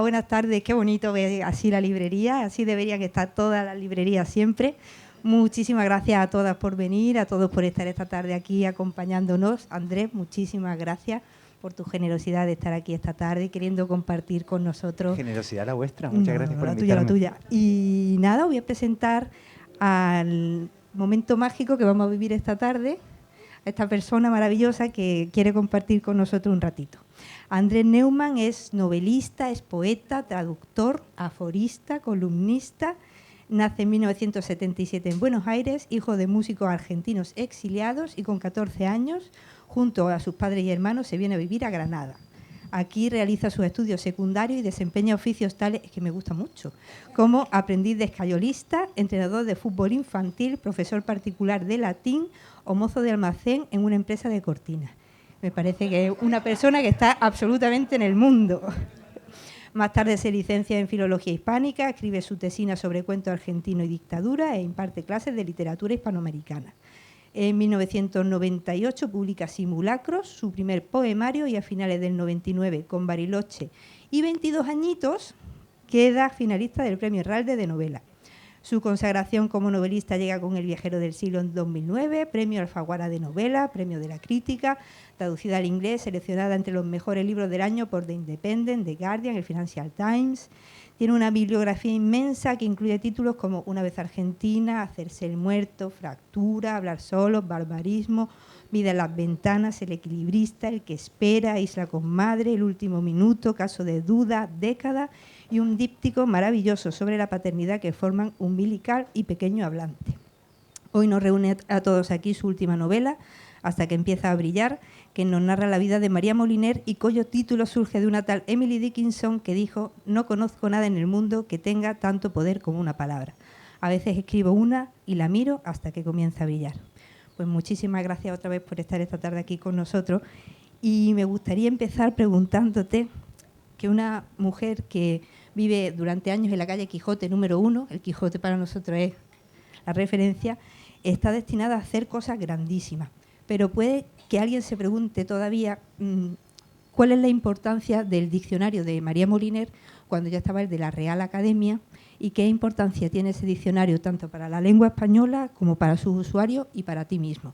buenas tardes. Qué bonito ver así la librería, así deberían estar todas las librerías siempre. Muchísimas gracias a todas por venir, a todos por estar esta tarde aquí acompañándonos. Andrés, muchísimas gracias por tu generosidad de estar aquí esta tarde queriendo compartir con nosotros. Generosidad la vuestra, muchas gracias por invitarme. La tuya. Y nada, voy a presentar al momento mágico que vamos a vivir esta tarde, a esta persona maravillosa que quiere compartir con nosotros un ratito. Andrés Neumann es novelista, es poeta, traductor, aforista, columnista. Nace en 1977 en Buenos Aires, hijo de músicos argentinos exiliados, y con 14 años, junto a sus padres y hermanos, se viene a vivir a Granada. Aquí realiza sus estudios secundarios y desempeña oficios tales, que me gusta mucho, como aprendiz de escayolista, entrenador de fútbol infantil, profesor particular de latín o mozo de almacén en una empresa de cortinas. Me parece que es una persona que está absolutamente en el mundo. Más tarde se licencia en Filología Hispánica, escribe su tesina sobre cuento argentino y dictadura e imparte clases de literatura hispanoamericana. En 1998 publica Simulacros, su primer poemario, y a finales del 99, con Bariloche y 22 añitos, queda finalista del Premio Herralde de Novela. Su consagración como novelista llega con El viajero del siglo en 2009, Premio Alfaguara de Novela, Premio de la Crítica, traducida al inglés, seleccionada entre los mejores libros del año por The Independent, The Guardian, el Financial Times. Tiene una bibliografía inmensa que incluye títulos como Una vez Argentina, Hacerse el muerto, Fractura, Hablar solo, Barbarismo, Vida en las ventanas, El equilibrista, El que espera, Isla con madre, El último minuto, Caso de duda, Década, y un díptico maravilloso sobre la paternidad que forman Umbilical y Pequeño hablante. Hoy nos reúne a todos aquí su última novela, Hasta que empieza a brillar, que nos narra la vida de María Moliner y cuyo título surge de una tal Emily Dickinson que dijo: no conozco nada en el mundo que tenga tanto poder como una palabra. A veces escribo una y la miro hasta que comienza a brillar. Pues muchísimas gracias otra vez por estar esta tarde aquí con nosotros, y me gustaría empezar preguntándote que una mujer que vive durante años en la calle Quijote número 1, el Quijote para nosotros es la referencia, está destinada a hacer cosas grandísimas. Pero puede que alguien se pregunte todavía cuál es la importancia del diccionario de María Moliner cuando ya estaba el de la Real Academia, y qué importancia tiene ese diccionario tanto para la lengua española como para sus usuarios y para ti mismo.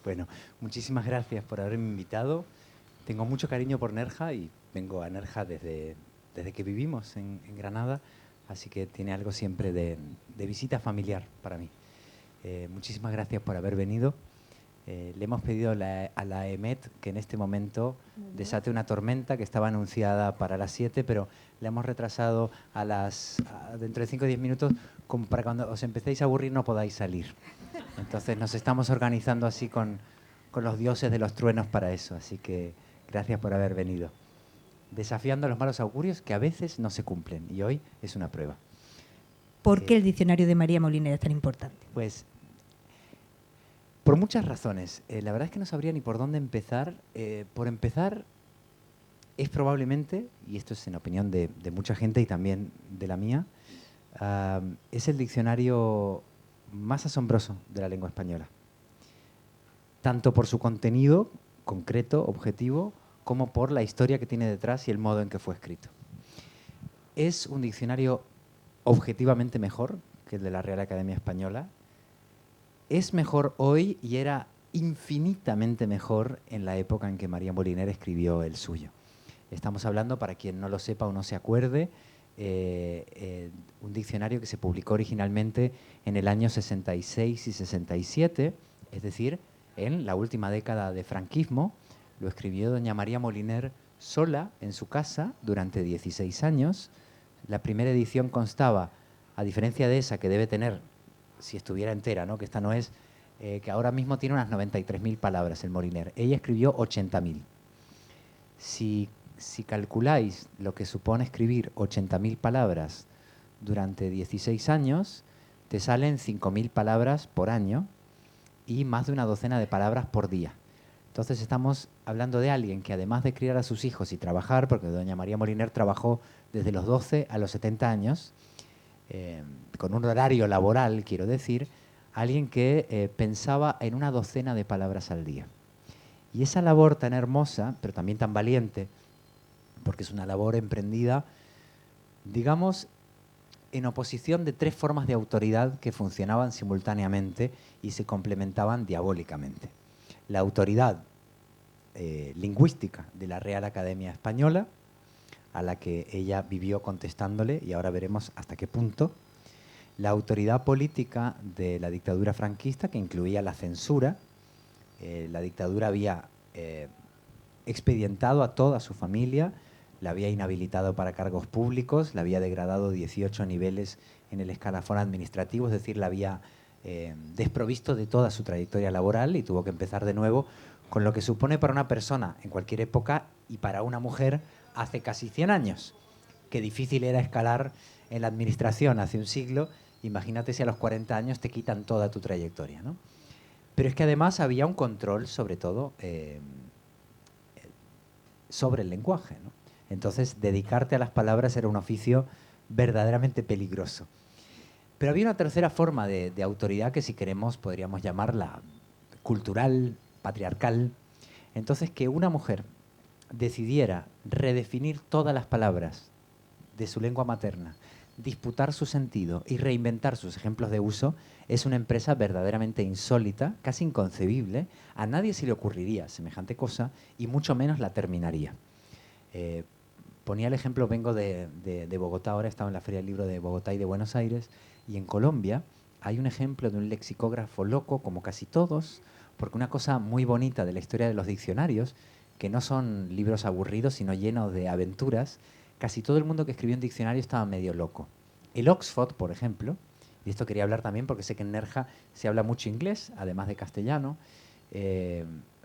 Bueno, muchísimas gracias por haberme invitado. Tengo mucho cariño por Nerja y vengo a Nerja desde que vivimos en Granada, así que tiene algo siempre de visita familiar para mí. Muchísimas gracias por haber venido. Le hemos pedido a la EMET que en este momento desate una tormenta que estaba anunciada para las 7, pero la hemos retrasado dentro de 5 o 10 minutos, como para cuando os empecéis a aburrir no podáis salir. Entonces nos estamos organizando así con los dioses de los truenos para eso, así que gracias por haber venido. Desafiando los malos augurios que a veces no se cumplen, y hoy es una prueba. ¿Por qué el diccionario de María Moliner es tan importante? Pues por muchas razones. La verdad es que no sabría ni por dónde empezar. Por empezar, es probablemente, y esto es en opinión de mucha gente y también de la mía, es el diccionario más asombroso de la lengua española. Tanto por su contenido concreto, objetivo, como por la historia que tiene detrás y el modo en que fue escrito. Es un diccionario objetivamente mejor que el de la Real Academia Española. Es mejor hoy y era infinitamente mejor en la época en que María Moliner escribió el suyo. Estamos hablando, para quien no lo sepa o no se acuerde, un diccionario que se publicó originalmente en el año 66 y 67, es decir, en la última década de franquismo. Lo escribió doña María Moliner sola en su casa durante 16 años. La primera edición constaba, a diferencia de esa que debe tener, si estuviera entera, ¿no?, que esta no es, que ahora mismo tiene unas 93.000 palabras el Moliner. Ella escribió 80.000. Si calculáis lo que supone escribir 80.000 palabras durante 16 años, te salen 5.000 palabras por año y más de una docena de palabras por día. Entonces estamos hablando de alguien que, además de criar a sus hijos y trabajar, porque doña María Moliner trabajó desde los 12 a los 70 años, con un horario laboral, quiero decir, alguien que pensaba en una docena de palabras al día. Y esa labor tan hermosa, pero también tan valiente, porque es una labor emprendida digamos, en oposición de tres formas de autoridad que funcionaban simultáneamente y se complementaban diabólicamente. La autoridad lingüística de la Real Academia Española, a la que ella vivió contestándole, y ahora veremos hasta qué punto. La autoridad política de la dictadura franquista, que incluía la censura. La dictadura había expedientado a toda su familia, la había inhabilitado para cargos públicos, la había degradado 18 niveles en el escalafón administrativo, es decir, la había desprovisto de toda su trayectoria laboral y tuvo que empezar de nuevo, con lo que supone para una persona en cualquier época y para una mujer hace casi 100 años. Qué difícil era escalar en la administración hace un siglo. Imagínate si a los 40 años te quitan toda tu trayectoria, ¿no? Pero es que además había un control, sobre todo, sobre el lenguaje, ¿no? Entonces, dedicarte a las palabras era un oficio verdaderamente peligroso. Pero había una tercera forma de autoridad que, si queremos, podríamos llamarla cultural, patriarcal. Entonces, que una mujer decidiera redefinir todas las palabras de su lengua materna, disputar su sentido y reinventar sus ejemplos de uso, es una empresa verdaderamente insólita, casi inconcebible. A nadie se le ocurriría semejante cosa y mucho menos la terminaría. Ponía el ejemplo, vengo de Bogotá, ahora he estado en la Feria del Libro de Bogotá y de Buenos Aires, y en Colombia hay un ejemplo de un lexicógrafo loco, como casi todos, porque una cosa muy bonita de la historia de los diccionarios, que no son libros aburridos, sino llenos de aventuras, casi todo el mundo que escribió un diccionario estaba medio loco. El Oxford, por ejemplo, y esto quería hablar también porque sé que en Nerja se habla mucho inglés, además de castellano,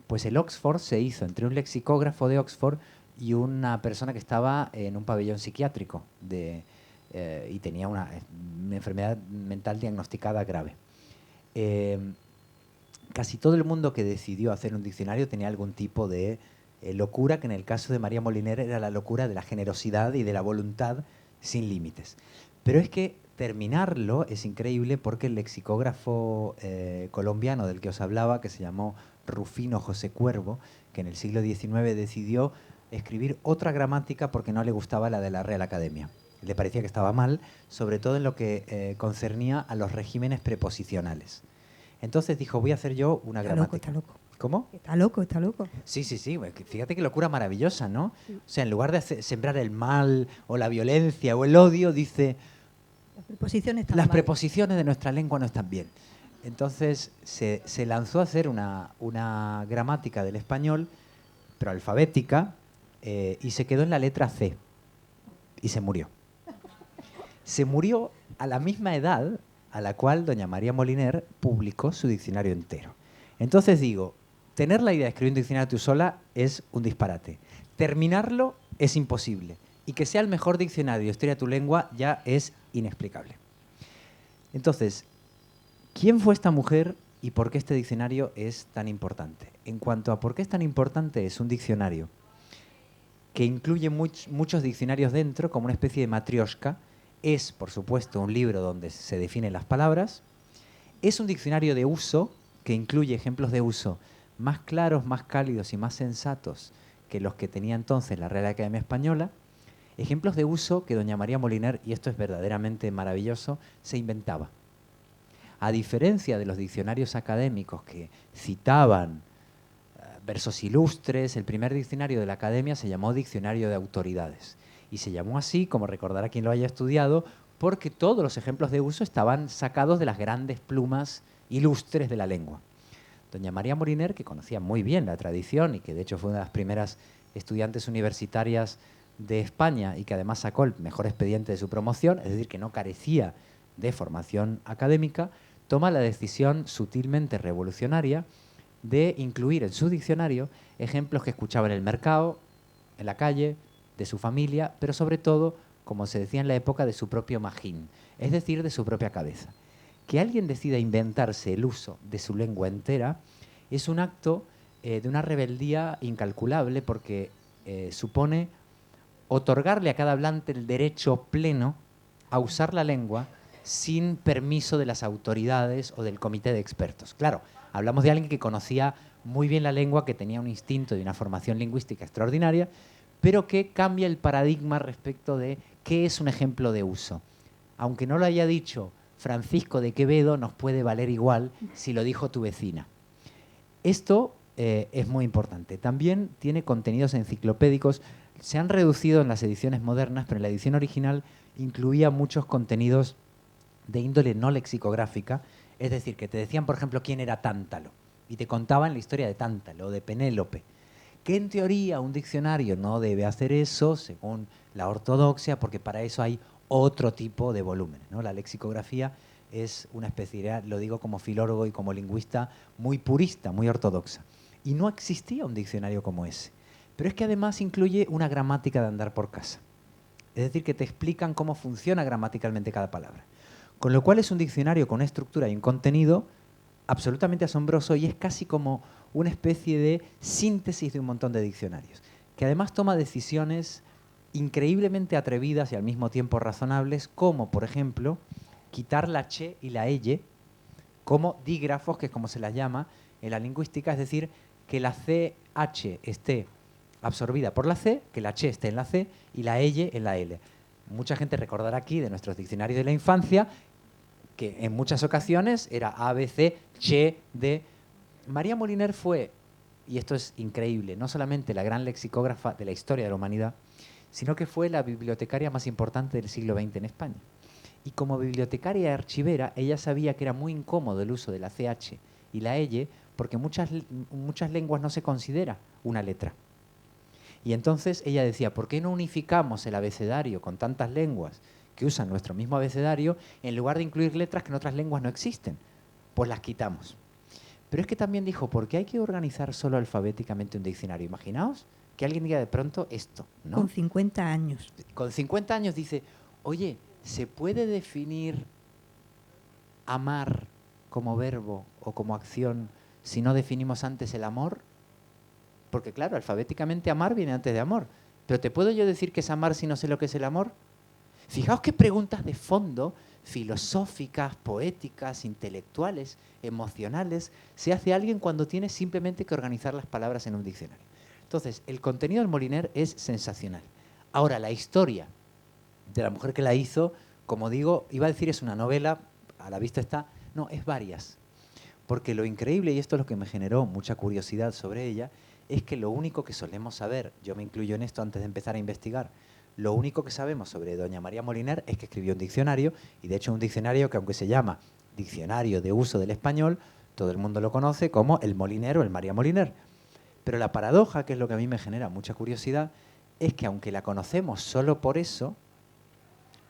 pues el Oxford se hizo entre un lexicógrafo de Oxford y una persona que estaba en un pabellón psiquiátrico y tenía una enfermedad mental diagnosticada grave. Casi todo el mundo que decidió hacer un diccionario tenía algún tipo de locura, que en el caso de María Moliner era la locura de la generosidad y de la voluntad sin límites. Pero es que terminarlo es increíble, porque el lexicógrafo colombiano del que os hablaba, que se llamó Rufino José Cuervo, que en el siglo XIX decidió escribir otra gramática porque no le gustaba la de la Real Academia. Le parecía que estaba mal, sobre todo en lo que concernía a los regímenes preposicionales. Entonces dijo, voy a hacer yo una gramática. Está loco. ¿Cómo? Está loco, está loco. Sí, sí, sí. Fíjate qué locura maravillosa, ¿no? Sí. O sea, en lugar de sembrar el mal o la violencia o el odio, dice... Las preposiciones de nuestra lengua no están bien. Entonces se lanzó a hacer una gramática del español, pero alfabética, y se quedó en la letra C. Y se murió. Se murió a la misma edad a la cual doña María Moliner publicó su diccionario entero. Entonces digo, tener la idea de escribir un diccionario tú sola es un disparate. Terminarlo es imposible. Y que sea el mejor diccionario de historia de tu lengua ya es inexplicable. Entonces, ¿quién fue esta mujer y por qué este diccionario es tan importante? En cuanto a por qué es tan importante, es un diccionario que incluye muchos diccionarios dentro, como una especie de matrioshka. Es, por supuesto, un libro donde se definen las palabras. Es un diccionario de uso que incluye ejemplos de uso más claros, más cálidos y más sensatos que los que tenía entonces la Real Academia Española. Ejemplos de uso que doña María Moliner, y esto es verdaderamente maravilloso, se inventaba. A diferencia de los diccionarios académicos que citaban versos ilustres, el primer diccionario de la Academia se llamó Diccionario de Autoridades. Y se llamó así, como recordará quien lo haya estudiado, porque todos los ejemplos de uso estaban sacados de las grandes plumas ilustres de la lengua. Doña María Moliner, que conocía muy bien la tradición y que de hecho fue una de las primeras estudiantes universitarias de España y que además sacó el mejor expediente de su promoción, es decir, que no carecía de formación académica, toma la decisión sutilmente revolucionaria de incluir en su diccionario ejemplos que escuchaba en el mercado, en la calle, de su familia, pero sobre todo, como se decía en la época, de su propio magín, es decir, de su propia cabeza. Que alguien decida inventarse el uso de su lengua entera es un acto de una rebeldía incalculable, porque supone otorgarle a cada hablante el derecho pleno a usar la lengua sin permiso de las autoridades o del comité de expertos. Claro, hablamos de alguien que conocía muy bien la lengua, que tenía un instinto y una formación lingüística extraordinaria, pero que cambia el paradigma respecto de ¿qué es un ejemplo de uso? Aunque no lo haya dicho Francisco de Quevedo, nos puede valer igual si lo dijo tu vecina. Esto es muy importante. También tiene contenidos enciclopédicos. Se han reducido en las ediciones modernas, pero en la edición original incluía muchos contenidos de índole no lexicográfica, es decir, que te decían, por ejemplo, quién era Tántalo, y te contaban la historia de Tántalo, de Penélope, que en teoría un diccionario no debe hacer eso, según la ortodoxia, porque para eso hay otro tipo de volúmenes, ¿no? La lexicografía es una especialidad, lo digo como filólogo y como lingüista, muy purista, muy ortodoxa. Y no existía un diccionario como ese. Pero es que además incluye una gramática de andar por casa. Es decir, que te explican cómo funciona gramaticalmente cada palabra. Con lo cual es un diccionario con una estructura y un contenido absolutamente asombroso y es casi como una especie de síntesis de un montón de diccionarios, que además toma decisiones increíblemente atrevidas y al mismo tiempo razonables, como, por ejemplo, quitar la che y la elle como dígrafos, que es como se las llama en la lingüística, es decir, que la CH esté absorbida por la C, que la che esté en la C y la elle en la L. Mucha gente recordará aquí de nuestros diccionarios de la infancia que en muchas ocasiones era A, B, C, che, D. María Moliner fue, y esto es increíble, no solamente la gran lexicógrafa de la historia de la humanidad, sino que fue la bibliotecaria más importante del siglo XX en España. Y como bibliotecaria y archivera, ella sabía que era muy incómodo el uso de la CH y la L, porque muchas lenguas no se considera una letra. Y entonces ella decía, ¿por qué no unificamos el abecedario con tantas lenguas que usan nuestro mismo abecedario en lugar de incluir letras que en otras lenguas no existen? Pues las quitamos. Pero es que también dijo, ¿por qué hay que organizar solo alfabéticamente un diccionario? Imaginaos que alguien diga de pronto esto, ¿no? Con 50 años. Con 50 años dice, oye, ¿se puede definir amar como verbo o como acción si no definimos antes el amor? Porque claro, alfabéticamente amar viene antes de amor. Pero ¿te puedo yo decir que es amar si no sé lo que es el amor? Fijaos qué preguntas de fondo, filosóficas, poéticas, intelectuales, emocionales, se hace alguien cuando tiene simplemente que organizar las palabras en un diccionario. Entonces, el contenido del Moliner es sensacional. Ahora, la historia de la mujer que la hizo, como digo, iba a decir es una novela, a la vista está, no, es varias. Porque lo increíble, y esto es lo que me generó mucha curiosidad sobre ella, es que lo único que solemos saber, yo me incluyo en esto antes de empezar a investigar, lo único que sabemos sobre doña María Moliner es que escribió un diccionario, y de hecho un diccionario que aunque se llama Diccionario de Uso del Español, todo el mundo lo conoce como el Moliner o el María Moliner. Pero la paradoja, que es lo que a mí me genera mucha curiosidad, es que aunque la conocemos solo por eso,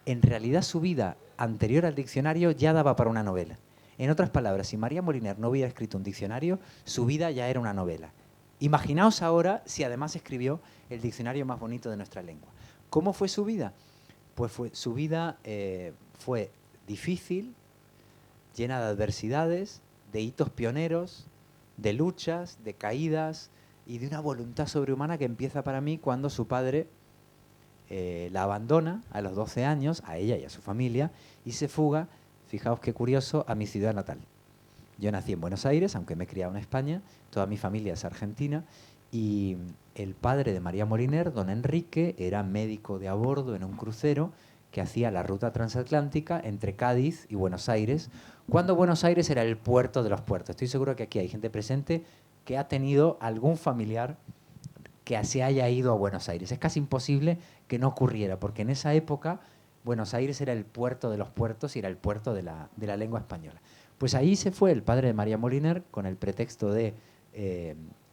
en realidad su vida anterior al diccionario ya daba para una novela. En otras palabras, si María Moliner no hubiera escrito un diccionario, su vida ya era una novela. Imaginaos ahora si además escribió el diccionario más bonito de nuestra lengua. ¿Cómo fue su vida? Pues su vida fue difícil, llena de adversidades, de hitos pioneros, de luchas, de caídas y de una voluntad sobrehumana que empieza para mí cuando su padre la abandona a los 12 años, a ella y a su familia, y se fuga, fijaos qué curioso, a mi ciudad natal. Yo nací en Buenos Aires, aunque me he criado en España, toda mi familia es argentina, y el padre de María Moliner, don Enrique, era médico de a bordo en un crucero que hacía la ruta transatlántica entre Cádiz y Buenos Aires, cuando Buenos Aires era el puerto de los puertos. Estoy seguro que aquí hay gente presente que ha tenido algún familiar que se haya ido a Buenos Aires. Es casi imposible que no ocurriera, porque en esa época Buenos Aires era el puerto de los puertos y era el puerto de la lengua española. Pues ahí se fue el padre de María Moliner con el pretexto de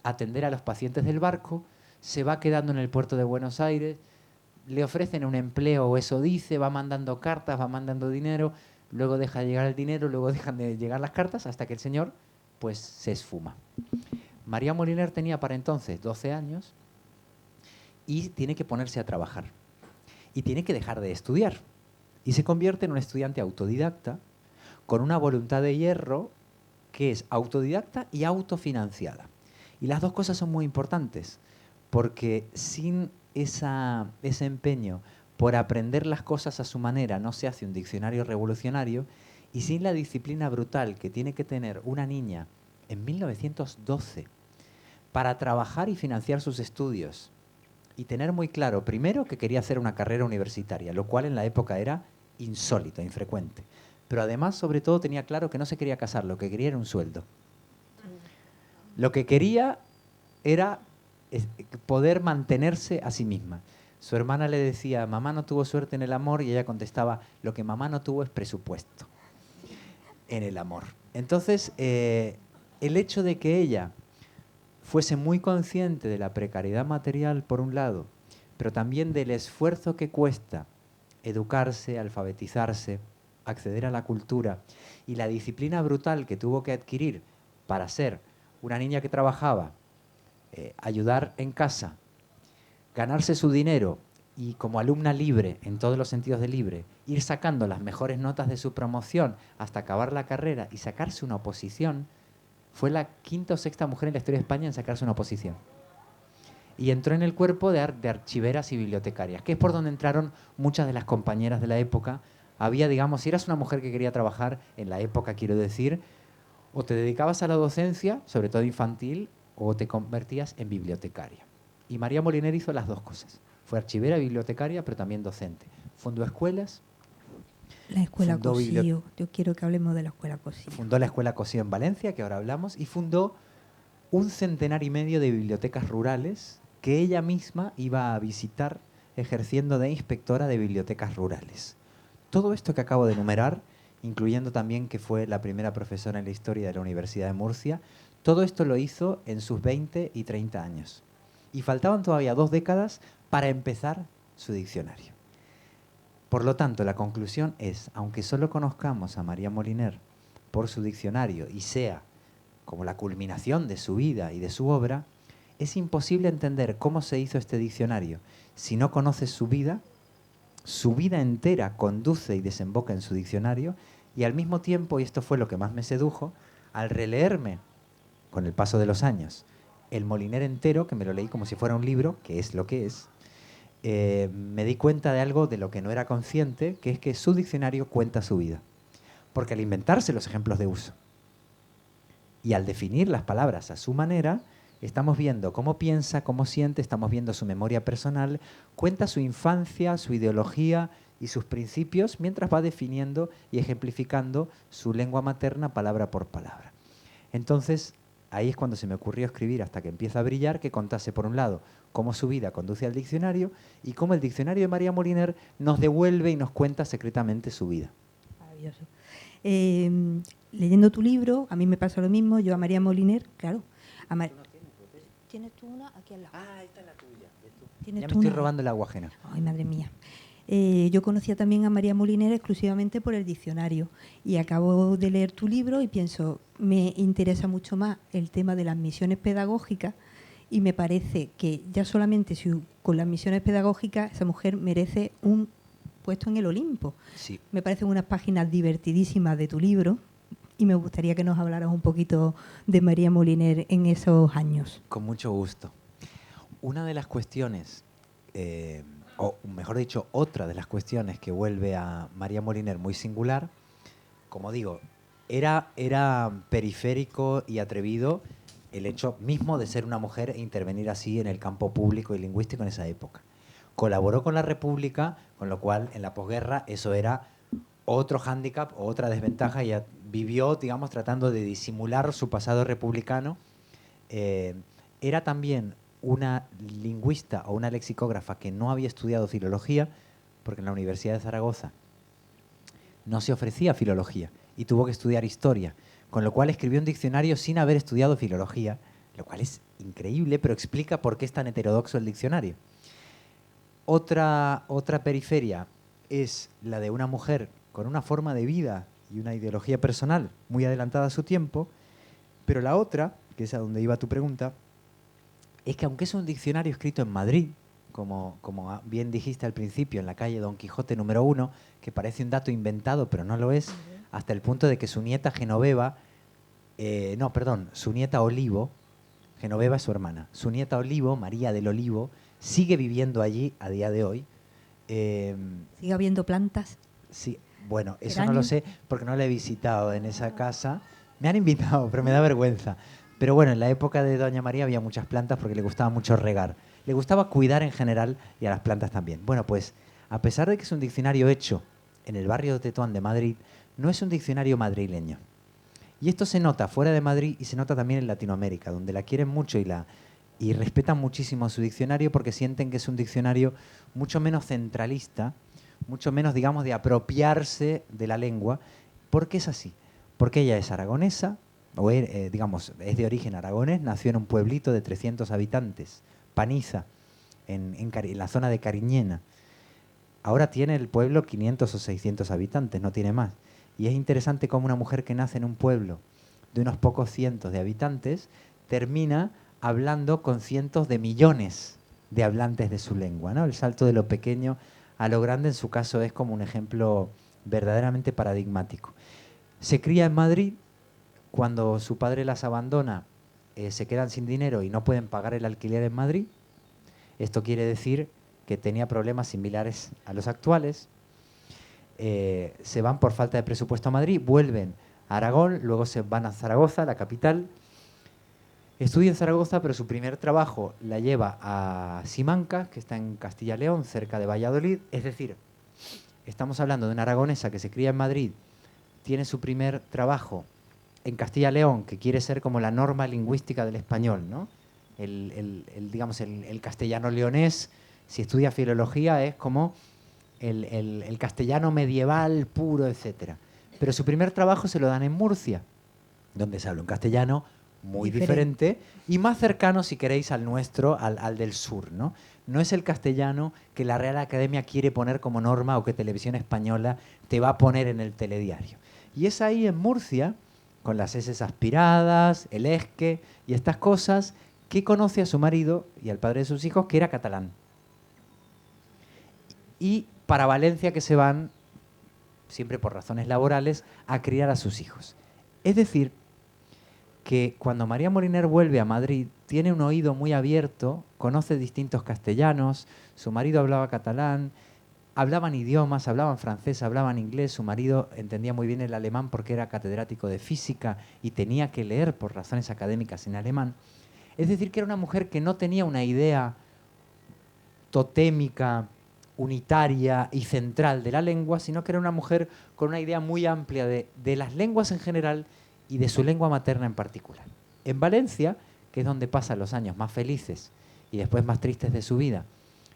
atender a los pacientes del barco, se va quedando en el puerto de Buenos Aires, le ofrecen un empleo, o eso dice, va mandando cartas, va mandando dinero, luego deja de llegar el dinero, luego dejan de llegar las cartas, hasta que el señor pues se esfuma. María Moliner tenía para entonces 12 años y tiene que ponerse a trabajar. Y tiene que dejar de estudiar. Y se convierte en un estudiante autodidacta con una voluntad de hierro que es autodidacta y autofinanciada. Y las dos cosas son muy importantes, porque sin ese empeño por aprender las cosas a su manera no se hace un diccionario revolucionario, y sin la disciplina brutal que tiene que tener una niña en 1912 para trabajar y financiar sus estudios, y tener muy claro, primero, que quería hacer una carrera universitaria, lo cual en la época era insólito, infrecuente. Pero además, sobre todo, tenía claro que no se quería casar, lo que quería era un sueldo. Lo que quería era poder mantenerse a sí misma. Su hermana le decía, mamá no tuvo suerte en el amor, y ella contestaba, lo que mamá no tuvo es presupuesto en el amor. Entonces, el hecho de que ella fuese muy consciente de la precariedad material, por un lado, pero también del esfuerzo que cuesta educarse, alfabetizarse, acceder a la cultura, y la disciplina brutal que tuvo que adquirir para ser una niña que trabajaba, ayudar en casa, ganarse su dinero y como alumna libre, en todos los sentidos de libre, ir sacando las mejores notas de su promoción hasta acabar la carrera y sacarse una oposición, fue la quinta o sexta mujer en la historia de España en sacarse una oposición. Y entró en el cuerpo de archiveras y bibliotecarias, que es por donde entraron muchas de las compañeras de la época. Había, digamos, si eras una mujer que quería trabajar, en la época quiero decir, o te dedicabas a la docencia, sobre todo infantil, o te convertías en bibliotecaria. Y María Moliner hizo las dos cosas. Fue archivera, bibliotecaria, pero también docente. Fundó escuelas. La escuela Cosío. Yo quiero que hablemos de la escuela Cosío. Fundó la escuela Cosío en Valencia, que ahora hablamos, y fundó 1,5 de bibliotecas rurales que ella misma iba a visitar ejerciendo de inspectora de bibliotecas rurales. Todo esto que acabo de enumerar, incluyendo también que fue la primera profesora en la historia de la Universidad de Murcia, todo esto lo hizo en sus 20 y 30 años. Y faltaban todavía 2 décadas para empezar su diccionario. Por lo tanto, la conclusión es, aunque solo conozcamos a María Moliner por su diccionario y sea como la culminación de su vida y de su obra, es imposible entender cómo se hizo este diccionario si no conoces su vida entera conduce y desemboca en su diccionario, y al mismo tiempo, y esto fue lo que más me sedujo, al releerme, con el paso de los años, el Moliner entero, que me lo leí como si fuera un libro, que es lo que es, me di cuenta de algo de lo que no era consciente, que es que su diccionario cuenta su vida. Porque al inventarse los ejemplos de uso y al definir las palabras a su manera, estamos viendo cómo piensa, cómo siente, estamos viendo su memoria personal, cuenta su infancia, su ideología y sus principios, mientras va definiendo y ejemplificando su lengua materna palabra por palabra. Entonces, ahí es cuando se me ocurrió escribir Hasta que empieza a brillar, que contase, por un lado, cómo su vida conduce al diccionario y cómo el diccionario de María Moliner nos devuelve y nos cuenta secretamente su vida. Maravilloso. Leyendo tu libro, a mí me pasa lo mismo. Yo a María Moliner, claro. ¿Tienes tú una aquí al lado? Ah, esta es la tuya. Ya me estoy robando el agua ajena. Ay, madre mía. Yo conocía también a María Moliner exclusivamente por el diccionario y acabo de leer tu libro y pienso, me interesa mucho más el tema de las misiones pedagógicas y me parece que ya solamente con las misiones pedagógicas esa mujer merece un puesto en el Olimpo. Sí. Me parecen unas páginas divertidísimas de tu libro y me gustaría que nos hablaras un poquito de María Moliner en esos años. Con mucho gusto. Una de las cuestiones, o mejor dicho, otra de las cuestiones que vuelve a María Moliner muy singular, como digo, era periférico y atrevido el hecho mismo de ser una mujer e intervenir así en el campo público y lingüístico en esa época. Colaboró con la República, con lo cual en la posguerra eso era otro hándicap o otra desventaja. Ella vivió, digamos, tratando de disimular su pasado republicano. Era también una lingüista o una lexicógrafa que no había estudiado filología, porque en la Universidad de Zaragoza no se ofrecía filología y tuvo que estudiar historia, con lo cual escribió un diccionario sin haber estudiado filología, lo cual es increíble, pero explica por qué es tan heterodoxo el diccionario. Otra periferia es la de una mujer con una forma de vida y una ideología personal muy adelantada a su tiempo, pero la otra, que es a donde iba tu pregunta, es que aunque es un diccionario escrito en Madrid, como bien dijiste al principio, en la calle Don Quijote número 1, que parece un dato inventado, pero no lo es, hasta el punto de que su nieta Genoveva, su nieta Olivo, Genoveva es su hermana, su nieta Olivo, María del Olivo, sigue viviendo allí a día de hoy. ¿Sigue habiendo plantas? Sí, bueno, eso no lo sé porque no la he visitado en esa casa. Me han invitado, pero me da vergüenza. Pero bueno, en la época de Doña María había muchas plantas porque le gustaba mucho regar. Le gustaba cuidar en general y a las plantas también. Bueno, pues a pesar de que es un diccionario hecho en el barrio de Tetuán de Madrid, no es un diccionario madrileño. Y esto se nota fuera de Madrid y se nota también en Latinoamérica, donde la quieren mucho y respetan muchísimo su diccionario porque sienten que es un diccionario mucho menos centralista, mucho menos, digamos, de apropiarse de la lengua, porque es así. Porque ella es aragonesa, o digamos, es de origen aragonés, nació en un pueblito de 300 habitantes, Paniza, en la zona de Cariñena. Ahora tiene el pueblo 500 o 600 habitantes, no tiene más. Y es interesante cómo una mujer que nace en un pueblo de unos pocos cientos de habitantes termina hablando con cientos de millones de hablantes de su lengua, ¿no? El salto de lo pequeño a lo grande en su caso es como un ejemplo verdaderamente paradigmático. Se cría en Madrid, cuando su padre las abandona, se quedan sin dinero y no pueden pagar el alquiler en Madrid. Esto quiere decir que tenía problemas similares a los actuales. Se van por falta de presupuesto a Madrid, vuelven a Aragón, luego se van a Zaragoza, la capital. Estudia en Zaragoza, pero su primer trabajo la lleva a Simancas, que está en Castilla y León, cerca de Valladolid. Es decir, estamos hablando de una aragonesa que se cría en Madrid, tiene su primer trabajo en Castilla y León, que quiere ser como la norma lingüística del español, ¿no? Digamos, el castellano leonés, si estudia filología, es como el castellano medieval puro, etc. Pero su primer trabajo se lo dan en Murcia, donde se habla un castellano muy diferente y más cercano, si queréis, al nuestro, al del sur, ¿no? No es el castellano que la Real Academia quiere poner como norma o que Televisión Española te va a poner en el telediario. Y es ahí en Murcia, con las eses aspiradas, el esque y estas cosas, que conoce a su marido y al padre de sus hijos, que era catalán. Y para Valencia que se van, siempre por razones laborales, a criar a sus hijos. Es decir, que cuando María Moliner vuelve a Madrid, tiene un oído muy abierto, conoce distintos castellanos, su marido hablaba catalán, hablaban idiomas, hablaban francés, hablaban inglés, su marido entendía muy bien el alemán porque era catedrático de física y tenía que leer por razones académicas en alemán. Es decir, que era una mujer que no tenía una idea totémica, unitaria y central de la lengua, sino que era una mujer con una idea muy amplia de las lenguas en general y de su lengua materna en particular. En Valencia, que es donde pasa los años más felices y después más tristes de su vida,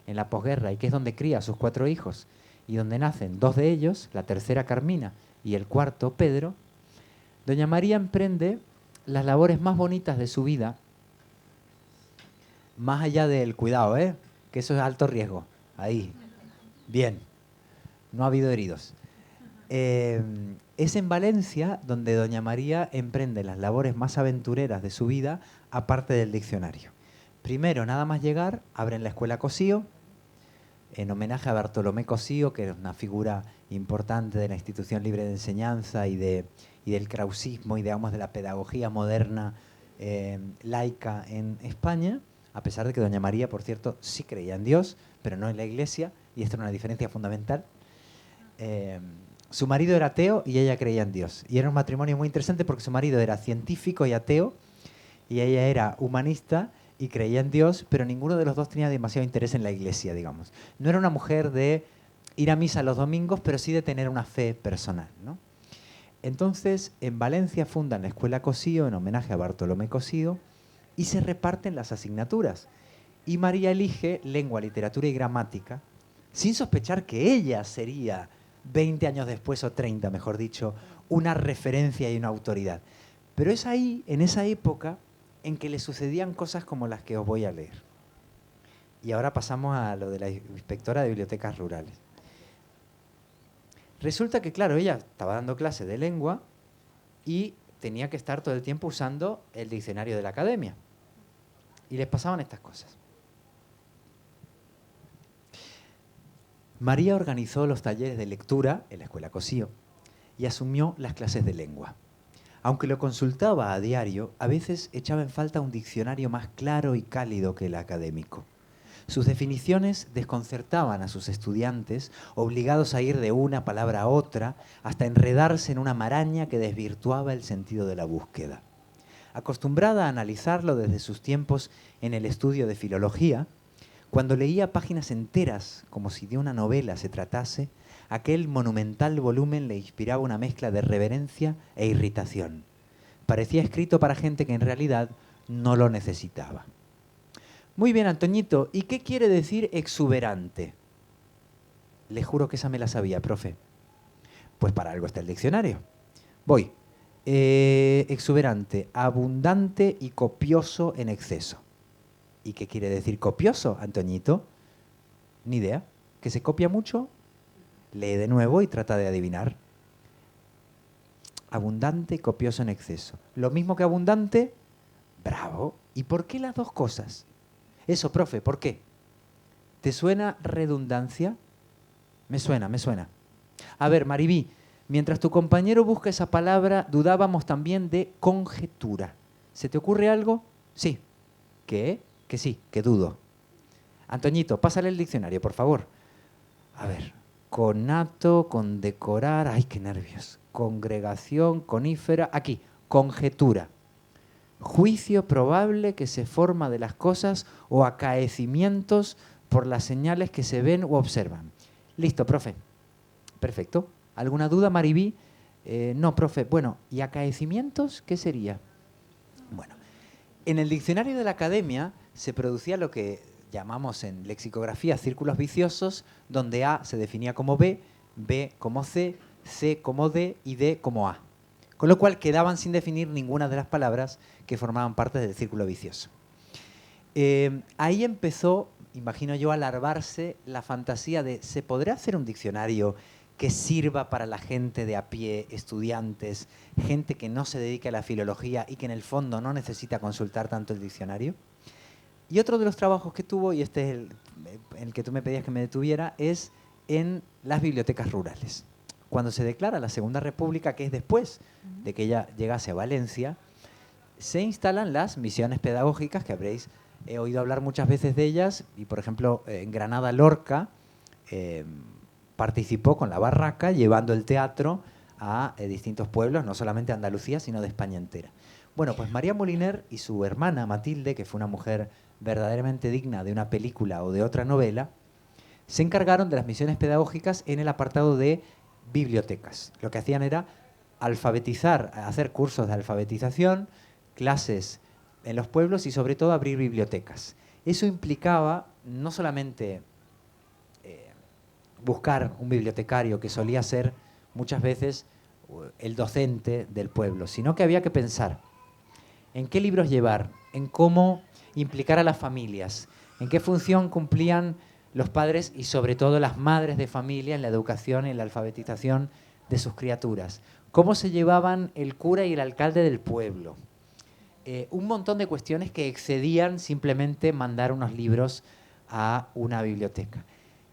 en la posguerra, y que es donde cría a sus 4 hijos, y donde nacen 2 de ellos, la tercera Carmina y el cuarto Pedro, doña María emprende las labores más bonitas de su vida, más allá del cuidado, que eso es alto riesgo. Ahí, bien, no ha habido heridos. Es en Valencia donde doña María emprende las labores más aventureras de su vida, aparte del diccionario. Primero, nada más llegar, abren la Escuela Cosío, en homenaje a Bartolomé Cosío, que era una figura importante de la institución libre de enseñanza y del krausismo y, digamos, de la pedagogía moderna laica en España, a pesar de que doña María, por cierto, sí creía en Dios, pero no en la Iglesia, y esto era una diferencia fundamental. Su marido era ateo y ella creía en Dios. Y era un matrimonio muy interesante porque su marido era científico y ateo, y ella era humanista y creía en Dios, pero ninguno de los dos tenía demasiado interés en la Iglesia, digamos. No era una mujer de ir a misa los domingos, pero sí de tener una fe personal, ¿no? Entonces, en Valencia fundan la Escuela Cosío en homenaje a Bartolomé Cosío y se reparten las asignaturas. Y María elige lengua, literatura y gramática, sin sospechar que ella sería, 20 años después, o 30, mejor dicho, una referencia y una autoridad. Pero es ahí, en esa época, en que le sucedían cosas como las que os voy a leer. Y ahora pasamos a lo de la inspectora de bibliotecas rurales. Resulta que, claro, ella estaba dando clase de lengua y tenía que estar todo el tiempo usando el diccionario de la academia. Y les pasaban estas cosas. María organizó los talleres de lectura en la Escuela Cosío y asumió las clases de lengua. Aunque lo consultaba a diario, a veces echaba en falta un diccionario más claro y cálido que el académico. Sus definiciones desconcertaban a sus estudiantes, obligados a ir de una palabra a otra, hasta enredarse en una maraña que desvirtuaba el sentido de la búsqueda. Acostumbrada a analizarlo desde sus tiempos en el estudio de filología, Cuando leía páginas enteras, como si de una novela se tratase, aquel monumental volumen le inspiraba una mezcla de reverencia e irritación. Parecía escrito para gente que en realidad no lo necesitaba. Muy bien, Antoñito, ¿y qué quiere decir exuberante? Le juro que esa me la sabía, profe. Pues para algo está el diccionario. Voy. Exuberante, abundante y copioso en exceso. ¿Y qué quiere decir copioso, Antoñito? Ni idea. ¿Que se copia mucho? Lee de nuevo y trata de adivinar. Abundante y copioso en exceso. Lo mismo que abundante, bravo. ¿Y por qué las dos cosas? Eso, profe, ¿por qué? ¿Te suena redundancia? Me suena, me suena. A ver, Maribí, mientras tu compañero busca esa palabra, dudábamos también de conjetura. ¿Se te ocurre algo? Sí. ¿Qué? Que sí, que dudo. Antoñito, pásale el diccionario, por favor. A ver, conato, condecorar, ay, qué nervios. Congregación, conífera, aquí, conjetura. Juicio probable que se forma de las cosas o acaecimientos por las señales que se ven u observan. Listo, profe. Perfecto. ¿Alguna duda, Maribí? No, profe. Bueno, ¿y acaecimientos qué sería? Bueno, en el diccionario de la academia se producía lo que llamamos en lexicografía círculos viciosos, donde A se definía como B, B como C, C como D y D como A. Con lo cual quedaban sin definir ninguna de las palabras que formaban parte del círculo vicioso. Ahí empezó, imagino yo, a larvarse la fantasía de ¿se podrá hacer un diccionario que sirva para la gente de a pie, estudiantes, gente que no se dedica a la filología y que en el fondo no necesita consultar tanto el diccionario? Y otro de los trabajos que tuvo, y este es el que tú me pedías que me detuviera, es en las bibliotecas rurales. Cuando se declara la Segunda República, que es después de que ella llegase a Valencia, se instalan las misiones pedagógicas, que habréis oído hablar muchas veces de ellas, y por ejemplo en Granada Lorca participó con la Barraca llevando el teatro a distintos pueblos, no solamente a Andalucía, sino de España entera. Bueno, pues María Moliner y su hermana Matilde, que fue una mujer verdaderamente digna de una película o de otra novela, se encargaron de las misiones pedagógicas en el apartado de bibliotecas. Lo que hacían era alfabetizar, hacer cursos de alfabetización, clases en los pueblos y sobre todo abrir bibliotecas. Eso implicaba no solamente buscar un bibliotecario, que solía ser muchas veces el docente del pueblo, sino que había que pensar en qué libros llevar, en cómo implicar a las familias, en qué función cumplían los padres y sobre todo las madres de familia en la educación y en la alfabetización de sus criaturas, cómo se llevaban el cura y el alcalde del pueblo. Un montón de cuestiones que excedían simplemente mandar unos libros a una biblioteca.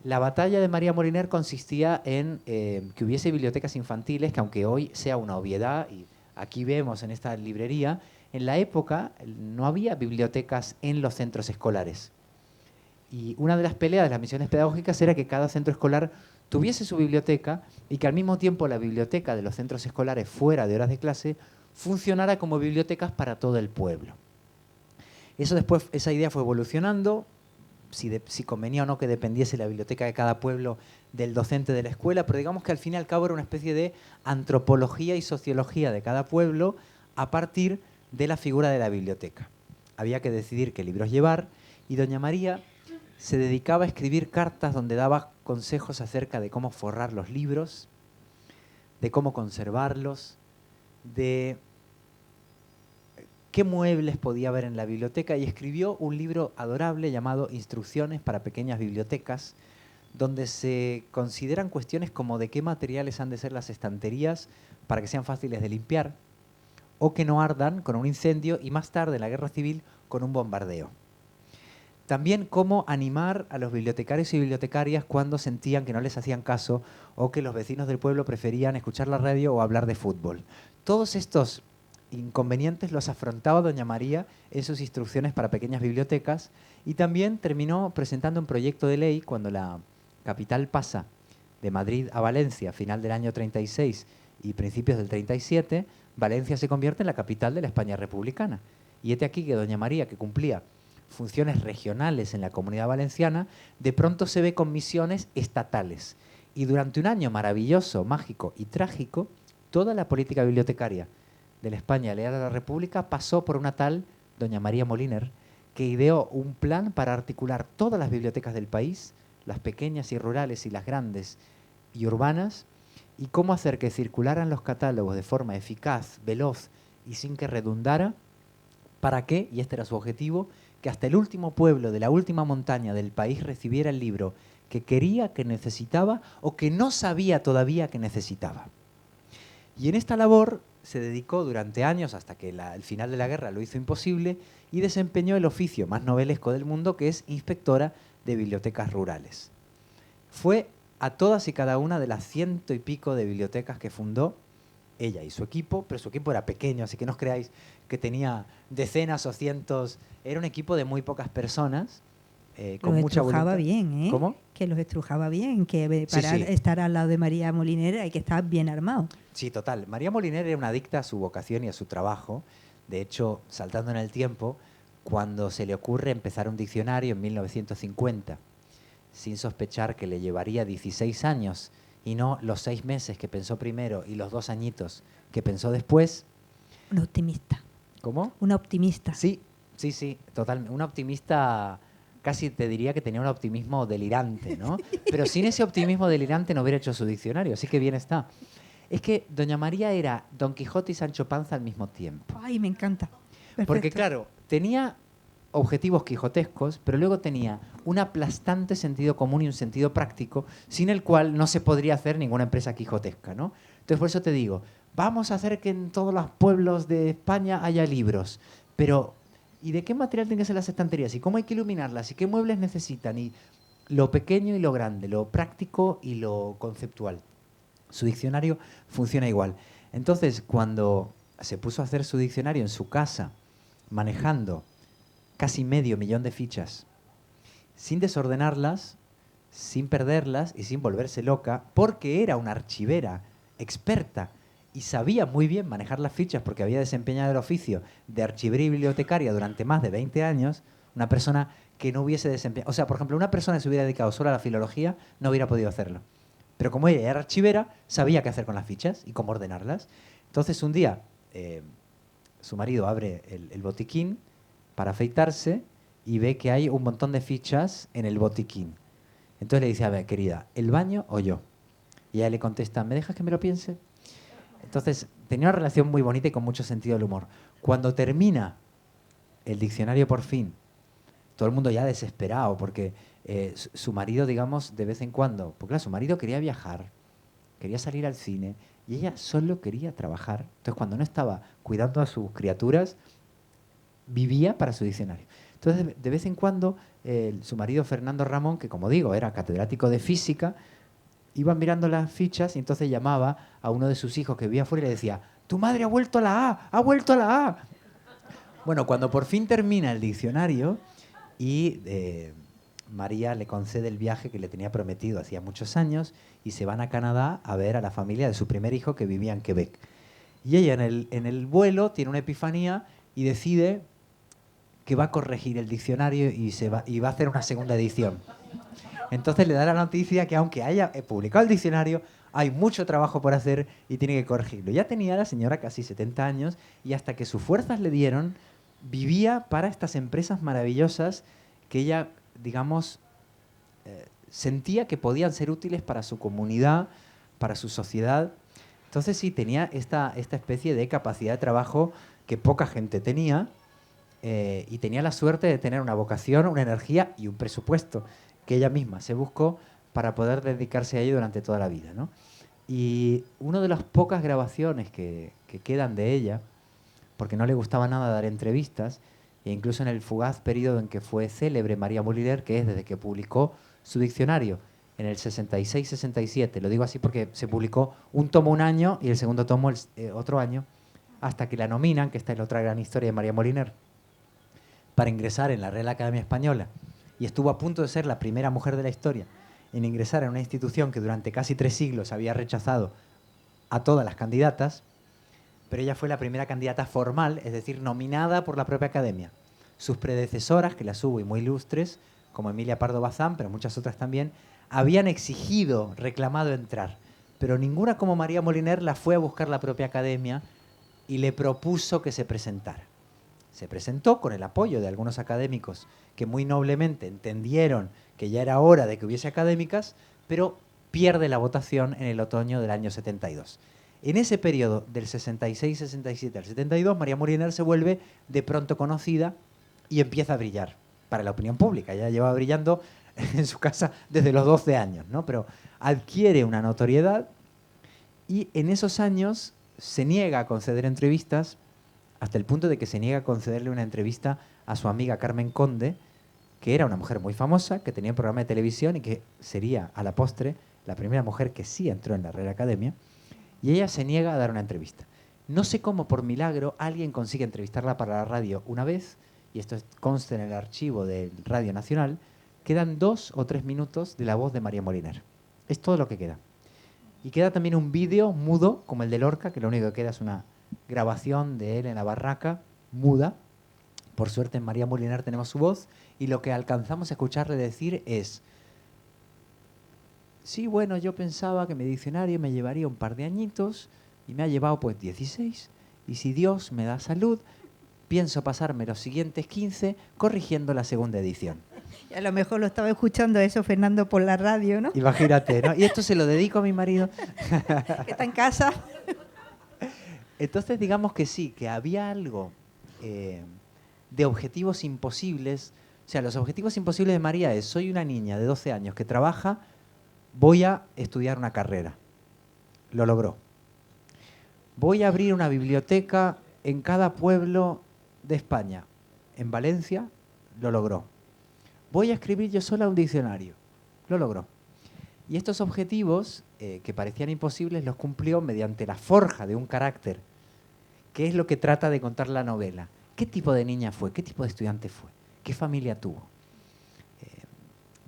La batalla de María Moliner consistía en que hubiese bibliotecas infantiles, que aunque hoy sea una obviedad, y aquí vemos en esta librería, en la época no había bibliotecas en los centros escolares. Y una de las peleas de las misiones pedagógicas era que cada centro escolar tuviese su biblioteca y que al mismo tiempo la biblioteca de los centros escolares fuera de horas de clase funcionara como bibliotecas para todo el pueblo. Eso después, esa idea fue evolucionando, si convenía o no que dependiese la biblioteca de cada pueblo del docente de la escuela, pero digamos que al fin y al cabo era una especie de antropología y sociología de cada pueblo a partir de la figura de la biblioteca. Había que decidir qué libros llevar y doña María se dedicaba a escribir cartas donde daba consejos acerca de cómo forrar los libros, de cómo conservarlos, de qué muebles podía haber en la biblioteca, y escribió un libro adorable llamado Instrucciones para pequeñas bibliotecas, donde se consideran cuestiones como de qué materiales han de ser las estanterías para que sean fáciles de limpiar, o que no ardan con un incendio y más tarde en la Guerra Civil con un bombardeo. También cómo animar a los bibliotecarios y bibliotecarias cuando sentían que no les hacían caso o que los vecinos del pueblo preferían escuchar la radio o hablar de fútbol. Todos estos inconvenientes los afrontaba doña María en sus instrucciones para pequeñas bibliotecas, y también terminó presentando un proyecto de ley cuando la capital pasa de Madrid a Valencia a final del año 36 y principios del 37, Valencia se convierte en la capital de la España republicana. Y hete aquí que doña María, que cumplía funciones regionales en la Comunidad Valenciana, de pronto se ve con misiones estatales. Y durante un año maravilloso, mágico y trágico, toda la política bibliotecaria de la España leal a la República pasó por una tal doña María Moliner, que ideó un plan para articular todas las bibliotecas del país, las pequeñas y rurales y las grandes y urbanas, y cómo hacer que circularan los catálogos de forma eficaz, veloz y sin que redundara. ¿Para qué? Y este era su objetivo, que hasta el último pueblo de la última montaña del país recibiera el libro que quería, que necesitaba o que no sabía todavía que necesitaba. Y en esta labor se dedicó durante años, hasta que el final de la guerra lo hizo imposible, y desempeñó el oficio más novelesco del mundo, que es inspectora de bibliotecas rurales. Fue a todas y cada una de las 100 y pico de bibliotecas que fundó ella y su equipo, pero su equipo era pequeño, así que no os creáis que tenía decenas o cientos, era un equipo de muy pocas personas, con mucha voluntad. Los estrujaba bien, ¿eh? ¿Cómo? Que los estrujaba bien, que para Sí. estar al lado de María Moliner hay que estar bien armado. Sí, total. María Moliner era una adicta a su vocación y a su trabajo. De hecho, saltando en el tiempo, cuando se le ocurre empezar un diccionario en 1950, sin sospechar que le llevaría 16 años y no los 6 meses que pensó primero y los 2 añitos que pensó después. Una optimista. ¿Cómo? Una optimista. Sí, totalmente. Una optimista, casi te diría que tenía un optimismo delirante, ¿no? Pero sin ese optimismo delirante no hubiera hecho su diccionario, así que bien está. Es que doña María era Don Quijote y Sancho Panza al mismo tiempo. Ay, me encanta. Perfecto. Porque claro, tenía objetivos quijotescos, pero luego tenía un aplastante sentido común y un sentido práctico, sin el cual no se podría hacer ninguna empresa quijotesca, ¿no? Entonces por eso te digo, vamos a hacer que en todos los pueblos de España haya libros, pero ¿y de qué material tienen que ser las estanterías? ¿Y cómo hay que iluminarlas? ¿Y qué muebles necesitan? Y lo pequeño y lo grande, lo práctico y lo conceptual. Su diccionario funciona igual. Entonces, cuando se puso a hacer su diccionario en su casa, manejando casi 500.000 de fichas, sin desordenarlas, sin perderlas y sin volverse loca, porque era una archivera experta y sabía muy bien manejar las fichas porque había desempeñado el oficio de archivería y bibliotecaria durante más de 20 años, una persona que no hubiese desempeñado... O sea, por ejemplo, una persona que se hubiera dedicado solo a la filología no hubiera podido hacerlo. Pero como ella era archivera, sabía qué hacer con las fichas y cómo ordenarlas. Entonces, un día, su marido abre el botiquín para afeitarse y ve que hay un montón de fichas en el botiquín. Entonces le dice, a ver, querida, ¿el baño o yo? Y ella le contesta, ¿me dejas que me lo piense? Entonces, tenía una relación muy bonita y con mucho sentido del humor. Cuando termina el diccionario por fin, todo el mundo ya desesperado, porque su marido, digamos, de vez en cuando, porque claro, su marido quería viajar, quería salir al cine, y ella solo quería trabajar. Entonces, cuando no estaba cuidando a sus criaturas, vivía para su diccionario. Entonces, de vez en cuando, su marido Fernando Ramón, que como digo, era catedrático de física, iba mirando las fichas y entonces llamaba a uno de sus hijos que vivía afuera y le decía, tu madre ha vuelto a la A, ha vuelto a la A. Bueno, cuando por fin termina el diccionario y María le concede el viaje que le tenía prometido hacía muchos años y se van a Canadá a ver a la familia de su primer hijo que vivía en Quebec. Y ella en el vuelo tiene una epifanía y decide que va a corregir el diccionario y va a hacer una segunda edición. Entonces le da la noticia que aunque haya publicado el diccionario, hay mucho trabajo por hacer y tiene que corregirlo. Ya tenía la señora casi 70 años y hasta que sus fuerzas le dieron, vivía para estas empresas maravillosas que ella, digamos, sentía que podían ser útiles para su comunidad, para su sociedad. Entonces sí, tenía esta especie de capacidad de trabajo que poca gente tenía y tenía la suerte de tener una vocación, una energía y un presupuesto que ella misma se buscó para poder dedicarse a ello durante toda la vida, ¿no? Y una de las pocas grabaciones que quedan de ella, porque no le gustaba nada dar entrevistas, e incluso en el fugaz periodo en que fue célebre María Moliner, que es desde que publicó su diccionario en el 66-67, lo digo así porque se publicó un tomo un año y el segundo tomo otro año, hasta que la nominan, que esta es la otra gran historia de María Moliner, para ingresar en la Real Academia Española, y estuvo a punto de ser la primera mujer de la historia en ingresar en una institución que durante casi 3 siglos había rechazado a todas las candidatas, pero ella fue la primera candidata formal, es decir, nominada por la propia academia. sus predecesoras, que las hubo y muy ilustres, como Emilia Pardo Bazán, pero muchas otras también, habían exigido, reclamado entrar. Pero ninguna como María Moliner la fue a buscar la propia academia y le propuso que se presentara. Se presentó con el apoyo de algunos académicos que muy noblemente entendieron que ya era hora de que hubiese académicas, pero pierde la votación en el otoño del año 72. En ese periodo, del 66, 67 al 72, María Moliner se vuelve de pronto conocida y empieza a brillar para la opinión pública. Ya llevaba brillando en su casa desde los 12 años, ¿no? Pero adquiere una notoriedad y en esos años se niega a conceder entrevistas, hasta el punto de que se niega a concederle una entrevista a su amiga Carmen Conde, que era una mujer muy famosa, que tenía un programa de televisión y que sería, a la postre, la primera mujer que sí entró en la Real Academia, y ella se niega a dar una entrevista. No sé cómo, por milagro, alguien consigue entrevistarla para la radio una vez, y esto consta en el archivo del Radio Nacional, quedan 2 o 3 minutos de la voz de María Moliner. Es todo lo que queda. Y queda también un vídeo mudo, como el de Lorca, que lo único que queda es una grabación de él en la barraca, muda. Por suerte en María Moliner tenemos su voz, y lo que alcanzamos a escucharle decir es: sí, bueno, yo pensaba que mi diccionario me llevaría un par de añitos, y me ha llevado pues 16, y si Dios me da salud, pienso pasarme los siguientes 15 corrigiendo la segunda edición. Y a lo mejor lo estaba escuchando eso Fernando por la radio, ¿no? Imagínate, ¿no? Y esto se lo dedico a mi marido. Que está en casa. Entonces digamos que sí, que había algo de objetivos imposibles. O sea, los objetivos imposibles de María es: soy una niña de 12 años que trabaja, voy a estudiar una carrera. Lo logró. Voy a abrir una biblioteca en cada pueblo de España. En Valencia, lo logró. Voy a escribir yo sola un diccionario. Lo logró. Y estos objetivos, que parecían imposibles, los cumplió mediante la forja de un carácter, que es lo que trata de contar la novela. ¿Qué tipo de niña fue? ¿Qué tipo de estudiante fue? ¿Qué familia tuvo?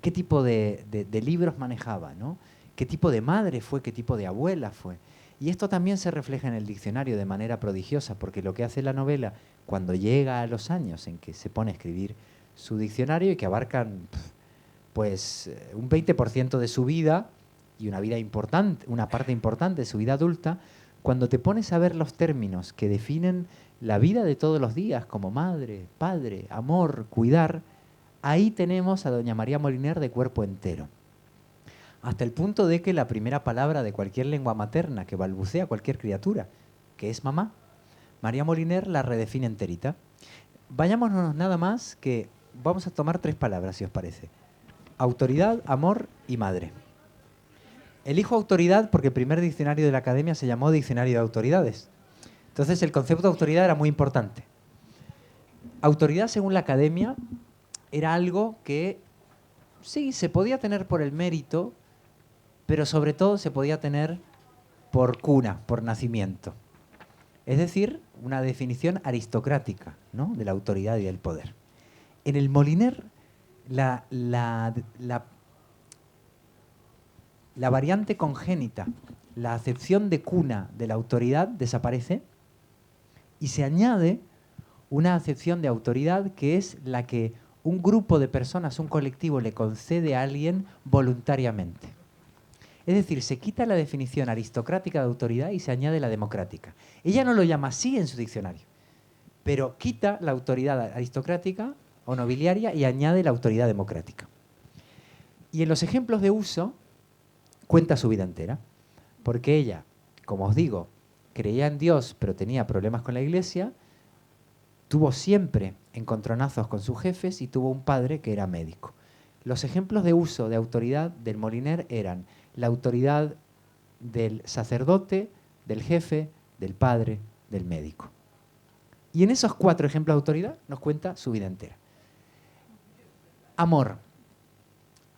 ¿Qué tipo de libros manejaba, ¿no? ¿Qué tipo de madre fue? ¿Qué tipo de abuela fue? Y esto también se refleja en el diccionario de manera prodigiosa, porque lo que hace la novela, cuando llega a los años en que se pone a escribir su diccionario, y que abarcan pues un 20% de su vida y una vida importante, una parte importante de su vida adulta, cuando te pones a ver los términos que definen la vida de todos los días, como madre, padre, amor, cuidar, ahí tenemos a doña María Moliner de cuerpo entero. Hasta el punto de que la primera palabra de cualquier lengua materna que balbucea cualquier criatura, que es mamá, María Moliner la redefine enterita. Vayámonos nada más que vamos a tomar 3 palabras, si os parece: autoridad, amor y madre. Elijo autoridad porque el primer diccionario de la Academia se llamó Diccionario de Autoridades. Entonces el concepto de autoridad era muy importante. Autoridad, según la Academia, era algo que sí, se podía tener por el mérito, pero sobre todo se podía tener por cuna, por nacimiento. Es decir, una definición aristocrática, ¿no?, de la autoridad y del poder. En el Moliner, la variante congénita, la acepción de cuna de la autoridad desaparece y se añade una acepción de autoridad que es la que un grupo de personas, un colectivo, le concede a alguien voluntariamente. Es decir, se quita la definición aristocrática de autoridad y se añade la democrática. Ella no lo llama así en su diccionario, pero quita la autoridad aristocrática o nobiliaria y añade la autoridad democrática. Y en los ejemplos de uso cuenta su vida entera, porque ella, como os digo, creía en Dios, pero tenía problemas con la Iglesia, tuvo siempre encontronazos con sus jefes y tuvo un padre que era médico. Los ejemplos de uso de autoridad del Moliner eran la autoridad del sacerdote, del jefe, del padre, del médico. Y en esos 4 ejemplos de autoridad nos cuenta su vida entera. Amor.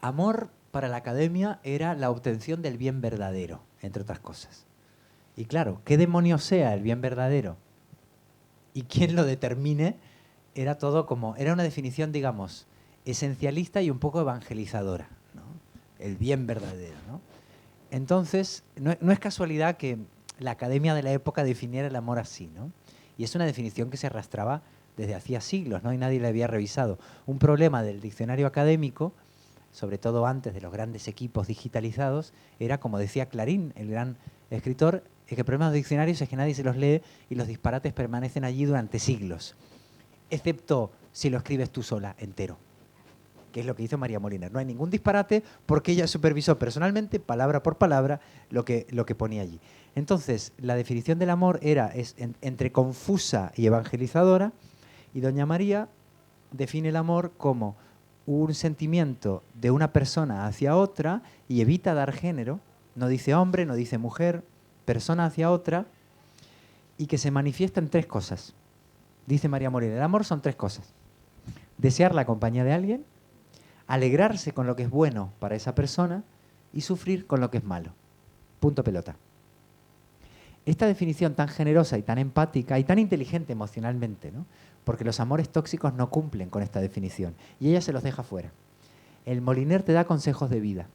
Amor para la Academia era la obtención del bien verdadero, entre otras cosas. Y claro, ¿qué demonios sea el bien verdadero? Y quién lo determine, era todo como, era una definición, digamos, esencialista y un poco evangelizadora, ¿no? El bien verdadero, ¿no? Entonces, no es casualidad que la Academia de la época definiera el amor así, ¿no? Y es una definición que se arrastraba desde hacía siglos, ¿no? Y nadie le había revisado. Un problema del diccionario académico, sobre todo antes de los grandes equipos digitalizados, era, como decía Clarín, el gran escritor, es que el problema de los diccionarios es que nadie se los lee y los disparates permanecen allí durante siglos, excepto si lo escribes tú sola, entero, que es lo que hizo María Moliner. No hay ningún disparate porque ella supervisó personalmente, palabra por palabra, lo que ponía allí. Entonces, la definición del amor es entre confusa y evangelizadora, y doña María define el amor como un sentimiento de una persona hacia otra y evita dar género, no dice hombre, no dice mujer, persona hacia otra, y que se manifiesta en tres cosas. Dice María Moliner, el amor son tres cosas: desear la compañía de alguien, alegrarse con lo que es bueno para esa persona y sufrir con lo que es malo. Punto pelota. Esta definición tan generosa y tan empática y tan inteligente emocionalmente, ¿no? Porque los amores tóxicos no cumplen con esta definición y ella se los deja fuera. El Moliner te da consejos de vida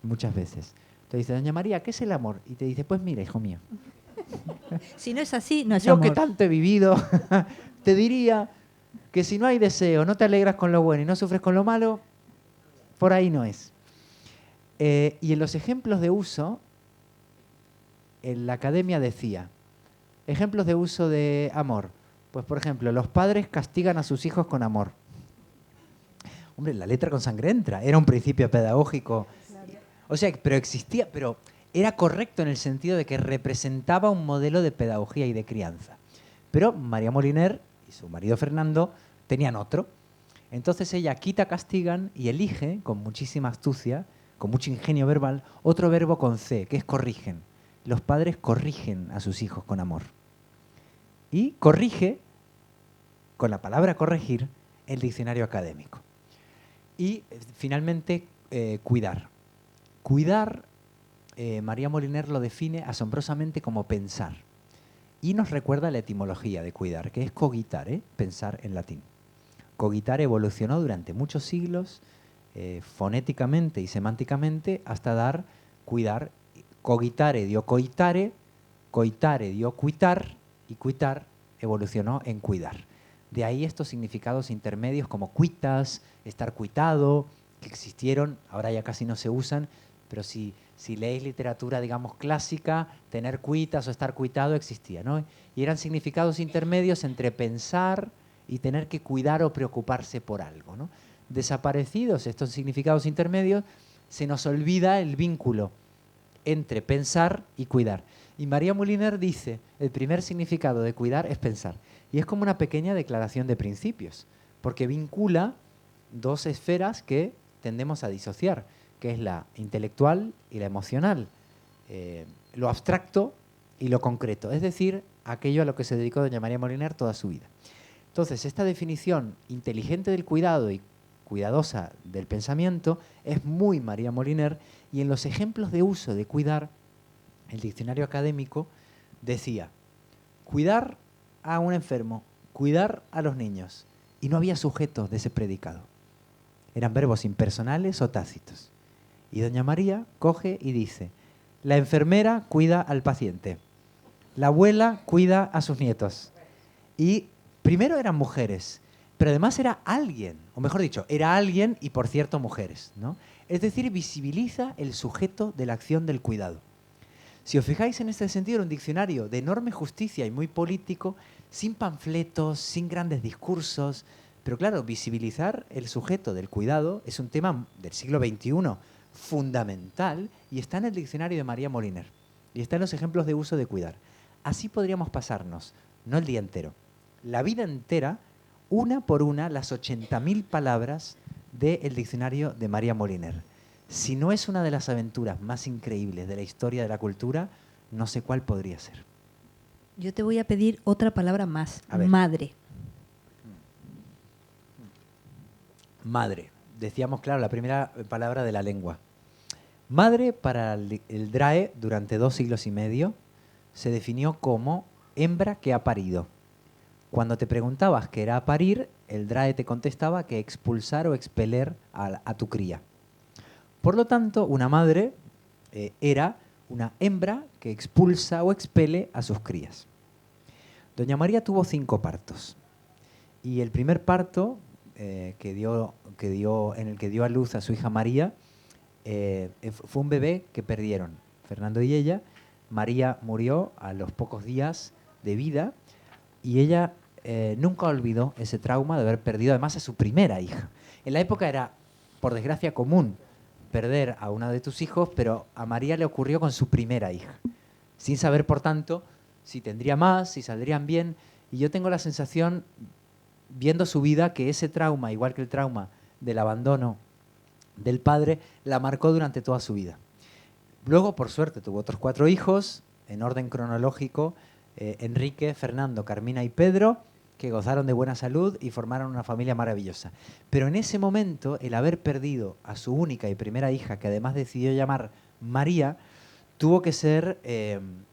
muchas veces. Te dice, doña María, ¿qué es el amor? Y te dice, pues mira, hijo mío. Si no es así, no es Yo amor. que tanto he vivido, te diría que si no hay deseo, no te alegras con lo bueno y no sufres con lo malo, por ahí no es. Y en los ejemplos de uso, en la academia decía, ejemplos de uso de amor. Pues, por ejemplo, los padres castigan a sus hijos con amor. Hombre, la letra con sangre entra. Era un principio pedagógico. Claro. O sea, pero existía, pero era correcto en el sentido de que representaba un modelo de pedagogía y de crianza. Pero María Moliner y su marido Fernando tenían otro. Entonces ella quita castigan y elige, con muchísima astucia, con mucho ingenio verbal, otro verbo con C, que es corrigen. Los padres corrigen a sus hijos con amor. Y corrige, con la palabra corregir, el diccionario académico. Y finalmente, cuidar. Cuidar, María Moliner lo define asombrosamente como pensar. Y nos recuerda la etimología de cuidar, que es cogitare, pensar en latín. Cogitar evolucionó durante muchos siglos, fonéticamente y semánticamente, hasta dar cuidar. Cogitare dio coitare, coitare dio cuitar, y cuitar evolucionó en cuidar. De ahí estos significados intermedios como cuitas, estar cuitado, que existieron, ahora ya casi no se usan, pero si leéis literatura, digamos, clásica, tener cuitas o estar cuitado existía, ¿no? Y eran significados intermedios entre pensar y tener que cuidar o preocuparse por algo, ¿no? Desaparecidos estos significados intermedios, se nos olvida el vínculo entre pensar y cuidar. Y María Moliner dice, el primer significado de cuidar es pensar. Y es como una pequeña declaración de principios, porque vincula dos esferas que tendemos a disociar, que es la intelectual y la emocional, lo abstracto y lo concreto, es decir, aquello a lo que se dedicó doña María Moliner toda su vida. Entonces, esta definición inteligente del cuidado y cuidadosa del pensamiento es muy María Moliner, y en los ejemplos de uso de cuidar, el diccionario académico decía, cuidar a un enfermo, cuidar a los niños, y no había sujetos de ese predicado. Eran verbos impersonales o tácitos. Y doña María coge y dice, la enfermera cuida al paciente, la abuela cuida a sus nietos. Y primero eran mujeres, pero además era alguien, o mejor dicho, era alguien y por cierto mujeres, ¿no? Es decir, visibiliza el sujeto de la acción del cuidado. Si os fijáis en este sentido, era un diccionario de enorme justicia y muy político, sin panfletos, sin grandes discursos, pero claro, visibilizar el sujeto del cuidado es un tema del siglo XXI fundamental y está en el diccionario de María Moliner y está en los ejemplos de uso de cuidar. Así podríamos pasarnos, no el día entero, la vida entera, una por una, las 80.000 palabras del diccionario de María Moliner. Si no es una de las aventuras más increíbles de la historia de la cultura, no sé cuál podría ser. Yo te voy a pedir otra palabra más, madre. Madre. Decíamos, claro, la primera palabra de la lengua. Madre, para el DRAE, durante 2 siglos y medio, se definió como hembra que ha parido. Cuando te preguntabas qué era parir, el DRAE te contestaba que expulsar o expeler a tu cría. Por lo tanto, una madre era una hembra que expulsa o expele a sus crías. Doña María tuvo 5 partos Y el primer parto en el que dio a luz a su hija María, fue un bebé que perdieron, Fernando y ella. María murió a los pocos días de vida y ella nunca olvidó ese trauma de haber perdido además a su primera hija. En la época era, por desgracia, común perder a uno de tus hijos, pero a María le ocurrió con su primera hija, sin saber, por tanto, si tendría más, si saldrían bien. Y yo tengo la sensación, viendo su vida, que ese trauma, igual que el trauma del abandono del padre, la marcó durante toda su vida. Luego, por suerte, tuvo otros 4 hijos, en orden cronológico, Enrique, Fernando, Carmina y Pedro, que gozaron de buena salud y formaron una familia maravillosa. Pero en ese momento, el haber perdido a su única y primera hija, que además decidió llamar María, tuvo que ser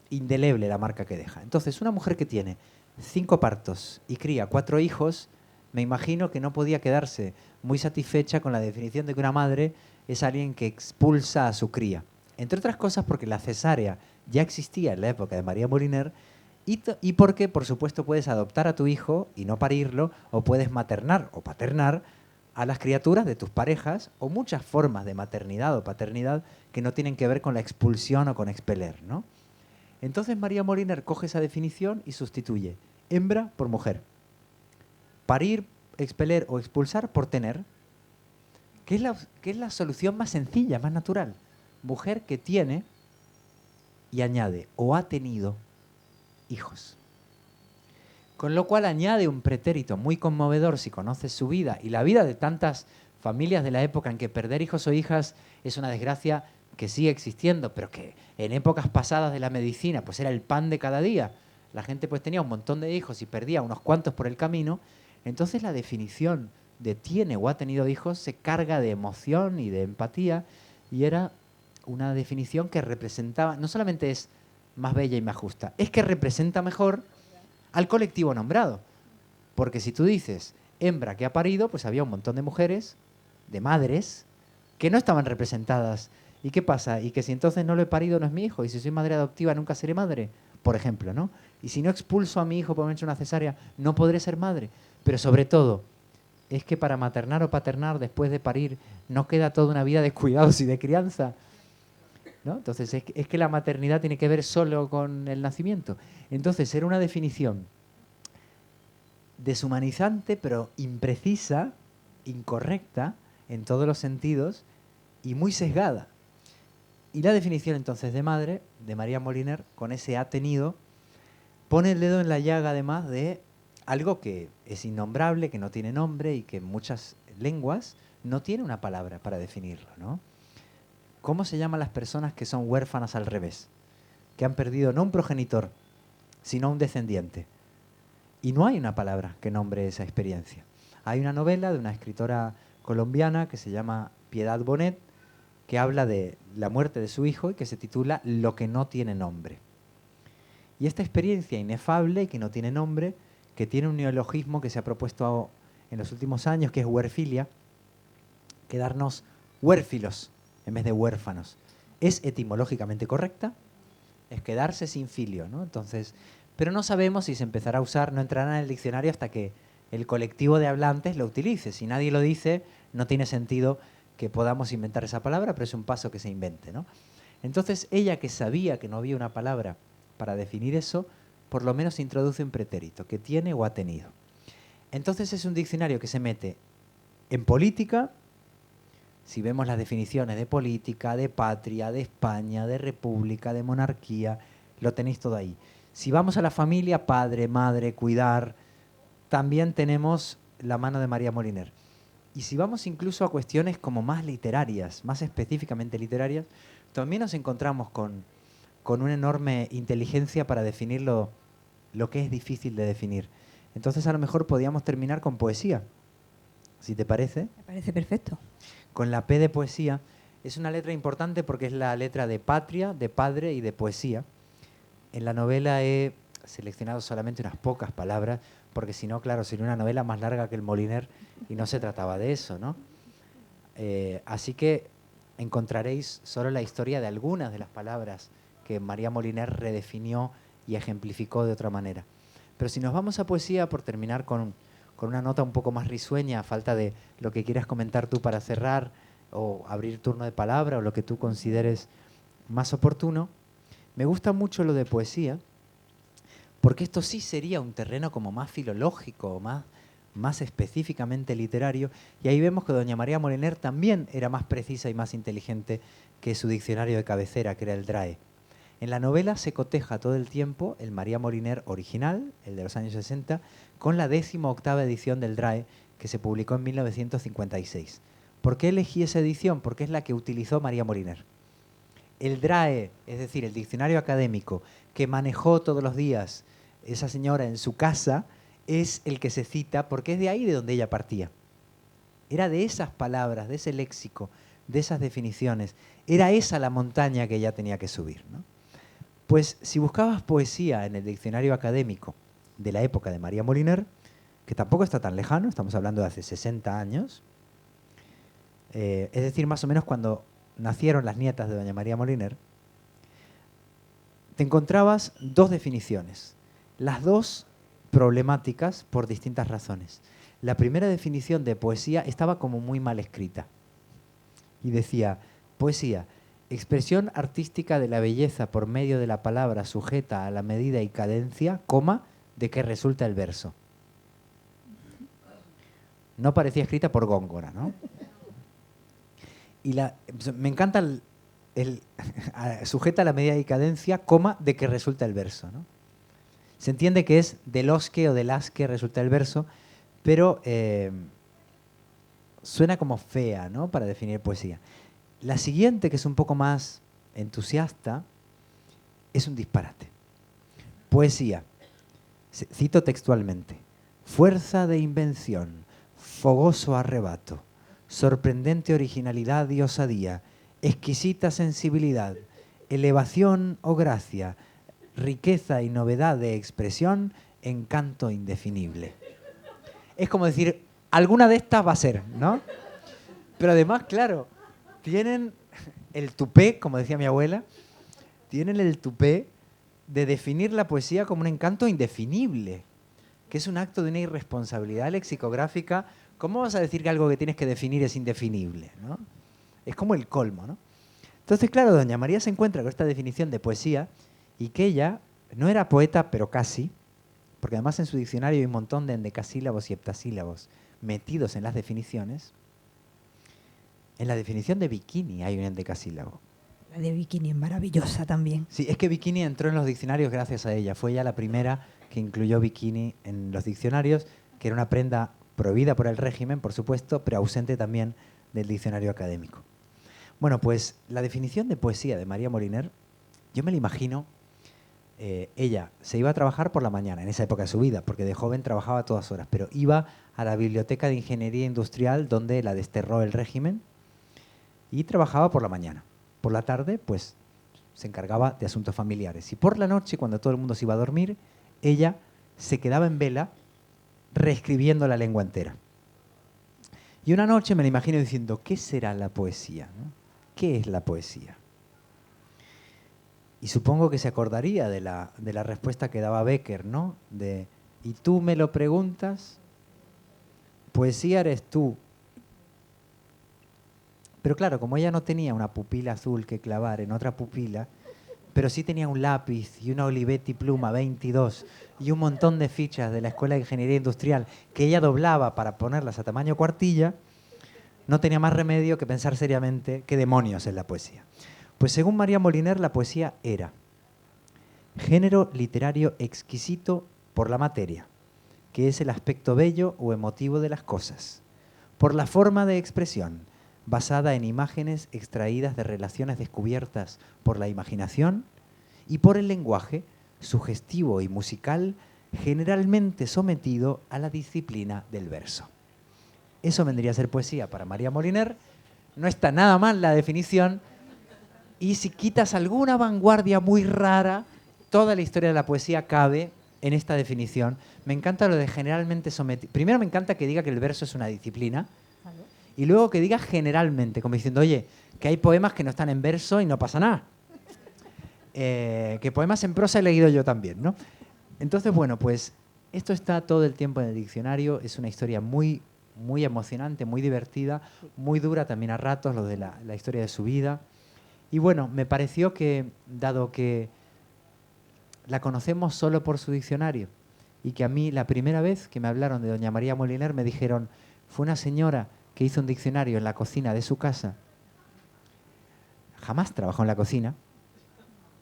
indeleble la marca que deja. Entonces, una mujer que tiene 5 partos y cría 4 hijos, me imagino que no podía quedarse muy satisfecha con la definición de que una madre es alguien que expulsa a su cría. Entre otras cosas porque la cesárea ya existía en la época de María Moliner y porque, por supuesto, puedes adoptar a tu hijo y no parirlo, o puedes maternar o paternar a las criaturas de tus parejas, o muchas formas de maternidad o paternidad que no tienen que ver con la expulsión o con expeler, ¿no? Entonces María Moliner coge esa definición y sustituye hembra por mujer. Parir, expeler o expulsar por tener, que es la solución más sencilla, más natural. Mujer que tiene, y añade, o ha tenido hijos. Con lo cual añade un pretérito muy conmovedor si conoces su vida y la vida de tantas familias de la época en que perder hijos o hijas es una desgracia que sigue existiendo, pero que en épocas pasadas de la medicina pues era el pan de cada día. La gente pues tenía un montón de hijos y perdía unos cuantos por el camino. Entonces la definición de tiene o ha tenido hijos se carga de emoción y de empatía, y era una definición que representaba, no solamente es más bella y más justa, es que representa mejor al colectivo nombrado. Porque si tú dices hembra que ha parido, pues había un montón de mujeres, de madres, que no estaban representadas. ¿Y qué pasa? Y que si entonces no lo he parido no es mi hijo, y si soy madre adoptiva nunca seré madre, por ejemplo, ¿no? Y si no expulso a mi hijo por haber hecho una cesárea, no podré ser madre. Pero sobre todo, es que para maternar o paternar después de parir no queda toda una vida de cuidados y de crianza, ¿no? Entonces es que la maternidad tiene que ver solo con el nacimiento. Entonces era una definición deshumanizante, pero imprecisa, incorrecta en todos los sentidos y muy sesgada. Y la definición entonces de madre, de María Moliner, con ese ha tenido, pone el dedo en la llaga además de algo que es innombrable, que no tiene nombre y que en muchas lenguas no tiene una palabra para definirlo, ¿no? ¿Cómo se llaman las personas que son huérfanas al revés? Que han perdido no un progenitor, sino un descendiente. Y no hay una palabra que nombre esa experiencia. Hay una novela de una escritora colombiana que se llama Piedad Bonet, que habla de la muerte de su hijo y que se titula Lo que no tiene nombre. Y esta experiencia inefable, que no tiene nombre, que tiene un neologismo que se ha propuesto en los últimos años, que es huerfilia, quedarnos huérfilos en vez de huérfanos. Es etimológicamente correcta, es quedarse sin filio, ¿no? Entonces, pero no sabemos si se empezará a usar, no entrará en el diccionario hasta que el colectivo de hablantes lo utilice. Si nadie lo dice, no tiene sentido que podamos inventar esa palabra, pero es un paso que se invente, ¿no? Entonces, ella, que sabía que no había una palabra para definir eso, por lo menos introduce un pretérito, que tiene o ha tenido. Entonces es un diccionario que se mete en política. Si vemos las definiciones de política, de patria, de España, de república, de monarquía, lo tenéis todo ahí. Si vamos a la familia, padre, madre, cuidar, también tenemos la mano de María Moliner. Y si vamos incluso a cuestiones como más literarias, más específicamente literarias, también nos encontramos con una enorme inteligencia para definir lo que es difícil de definir. Entonces a lo mejor podíamos terminar con poesía, si te parece. Me parece perfecto. Con la P de poesía. Es una letra importante porque es la letra de patria, de padre y de poesía. En la novela he seleccionado solamente unas pocas palabras, porque si no, claro, sería una novela más larga que el Moliner y no se trataba de eso, ¿no? Así que encontraréis solo la historia de algunas de las palabras que María Moliner redefinió y ejemplificó de otra manera. Pero si nos vamos a poesía, por terminar con con una nota un poco más risueña, a falta de lo que quieras comentar tú para cerrar o abrir turno de palabra o lo que tú consideres más oportuno. Me gusta mucho lo de poesía, porque esto sí sería un terreno como más filológico, más específicamente literario, y ahí vemos que doña María Moliner también era más precisa y más inteligente que su diccionario de cabecera, que era el DRAE. En la novela se coteja todo el tiempo el María Moliner original, el de los años 60, con la 18ª edición del DRAE, que se publicó en 1956. ¿Por qué elegí esa edición? Porque es la que utilizó María Moliner. El DRAE, es decir, el diccionario académico que manejó todos los días esa señora en su casa, es el que se cita porque es de ahí de donde ella partía. Era de esas palabras, de ese léxico, de esas definiciones. Era esa la montaña que ella tenía que subir, ¿no? Pues si buscabas poesía en el diccionario académico de la época de María Moliner, que tampoco está tan lejano, estamos hablando de hace 60 años, es decir, más o menos cuando nacieron las nietas de doña María Moliner, te encontrabas dos definiciones, las dos problemáticas por distintas razones. La primera definición de poesía estaba como muy mal escrita y decía, poesía, expresión artística de la belleza por medio de la palabra sujeta a la medida y cadencia, coma, de que resulta el verso. No parecía escrita por Góngora, ¿no? Y me encanta el sujeta a la medida y cadencia, coma, de que resulta el verso, ¿no? Se entiende que es de los que o de las que resulta el verso, pero suena como fea, ¿no?, para definir poesía. La siguiente, que es un poco más entusiasta, es un disparate. Poesía, cito textualmente, fuerza de invención, fogoso arrebato, sorprendente originalidad y osadía, exquisita sensibilidad, elevación o gracia, riqueza y novedad de expresión, encanto indefinible. Es como decir, alguna de estas va a ser, ¿no? Pero además, claro, tienen el tupé, como decía mi abuela, tienen el tupé de definir la poesía como un encanto indefinible, que es un acto de una irresponsabilidad lexicográfica. ¿Cómo vas a decir que algo que tienes que definir es indefinible, ¿no? Es como el colmo, ¿no? Entonces, claro, doña María se encuentra con esta definición de poesía y que ella no era poeta, pero casi, porque además en su diccionario hay un montón de endecasílabos y heptasílabos metidos en las definiciones. En la definición de bikini hay un endecasílabo. La de bikini es maravillosa también. Sí, es que bikini entró en los diccionarios gracias a ella. Fue ella la primera que incluyó bikini en los diccionarios, que era una prenda prohibida por el régimen, por supuesto, pero ausente también del diccionario académico. Bueno, pues la definición de poesía de María Moliner, yo me la imagino, ella se iba a trabajar por la mañana, en esa época de su vida, porque de joven trabajaba a todas horas, pero iba a la Biblioteca de Ingeniería Industrial, donde la desterró el régimen, y trabajaba por la mañana. Por la tarde, pues, se encargaba de asuntos familiares. Y por la noche, cuando todo el mundo se iba a dormir, ella se quedaba en vela reescribiendo la lengua entera. Y una noche me la imagino diciendo, ¿qué será la poesía, ¿no? ¿Qué es la poesía? Y supongo que se acordaría de la respuesta que daba Becker, ¿no? De, ¿y tú me lo preguntas? Poesía eres tú. Pero claro, como ella no tenía una pupila azul que clavar en otra pupila, pero sí tenía un lápiz y una Olivetti Pluma 22 y un montón de fichas de la Escuela de Ingeniería Industrial que ella doblaba para ponerlas a tamaño cuartilla, no tenía más remedio que pensar seriamente qué demonios es la poesía. Pues según María Moliner, la poesía era género literario exquisito por la materia, que es el aspecto bello o emotivo de las cosas, por la forma de expresión, basada en imágenes extraídas de relaciones descubiertas por la imaginación, y por el lenguaje sugestivo y musical generalmente sometido a la disciplina del verso. Eso vendría a ser poesía para María Moliner. No está nada mal la definición, y si quitas alguna vanguardia muy rara, toda la historia de la poesía cabe en esta definición. Me encanta lo de generalmente sometido. Primero me encanta que diga que el verso es una disciplina, y luego que diga generalmente, como diciendo, oye, que hay poemas que no están en verso y no pasa nada. Que poemas en prosa he leído yo también, ¿no? Entonces, bueno, pues Esto está todo el tiempo en el diccionario, es una historia muy, muy emocionante, muy divertida, muy dura también a ratos, lo de la historia de su vida. Y bueno, me pareció que, dado que la conocemos solo por su diccionario, y que a mí la primera vez que me hablaron de doña María Moliner me dijeron, fue una señora que hizo un diccionario en la cocina de su casa, jamás trabajó en la cocina,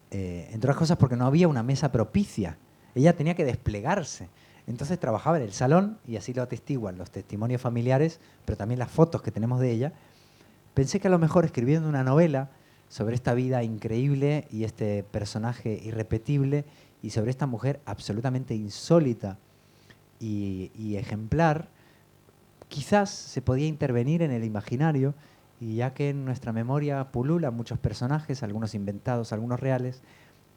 entre otras cosas porque no había una mesa propicia, ella tenía que desplegarse. Entonces trabajaba en el salón, y así lo atestiguan los testimonios familiares, pero también las fotos que tenemos de ella. Pensé que a lo mejor escribiendo una novela sobre esta vida increíble y este personaje irrepetible, y sobre esta mujer absolutamente insólita y ejemplar, quizás se podía intervenir en el imaginario, y ya que en nuestra memoria pululan muchos personajes, algunos inventados, algunos reales,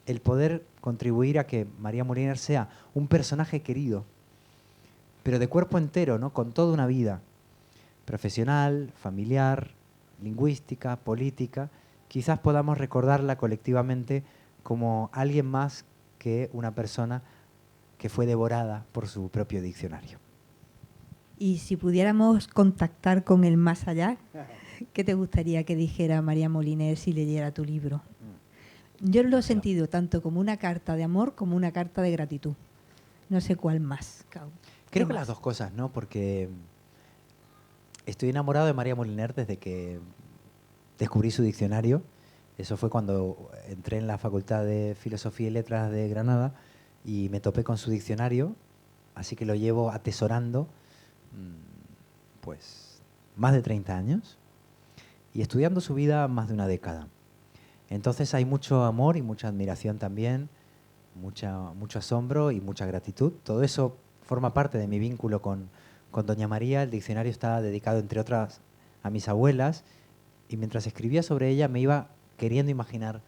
el poder contribuir a que María Moliner sea un personaje querido, pero de cuerpo entero, ¿no? Con toda una vida profesional, familiar, lingüística, política, quizás podamos recordarla colectivamente como alguien más que una persona que fue devorada por su propio diccionario. Y si pudiéramos contactar con el más allá, ¿qué te gustaría que dijera María Moliner si leyera tu libro? Yo lo he sentido tanto como una carta de amor como una carta de gratitud. No sé cuál más. Creo que las dos cosas, ¿no? Porque estoy enamorado de María Moliner desde que descubrí su diccionario. Eso fue cuando entré en la Facultad de Filosofía y Letras de Granada y me topé con su diccionario, así que lo llevo atesorando pues más de 30 años y estudiando su vida más de una década. Entonces hay mucho amor y mucha admiración también, mucho asombro y mucha gratitud. Todo eso forma parte de mi vínculo con Doña María. El diccionario está dedicado, entre otras, a mis abuelas, y mientras escribía sobre ella me iba queriendo imaginar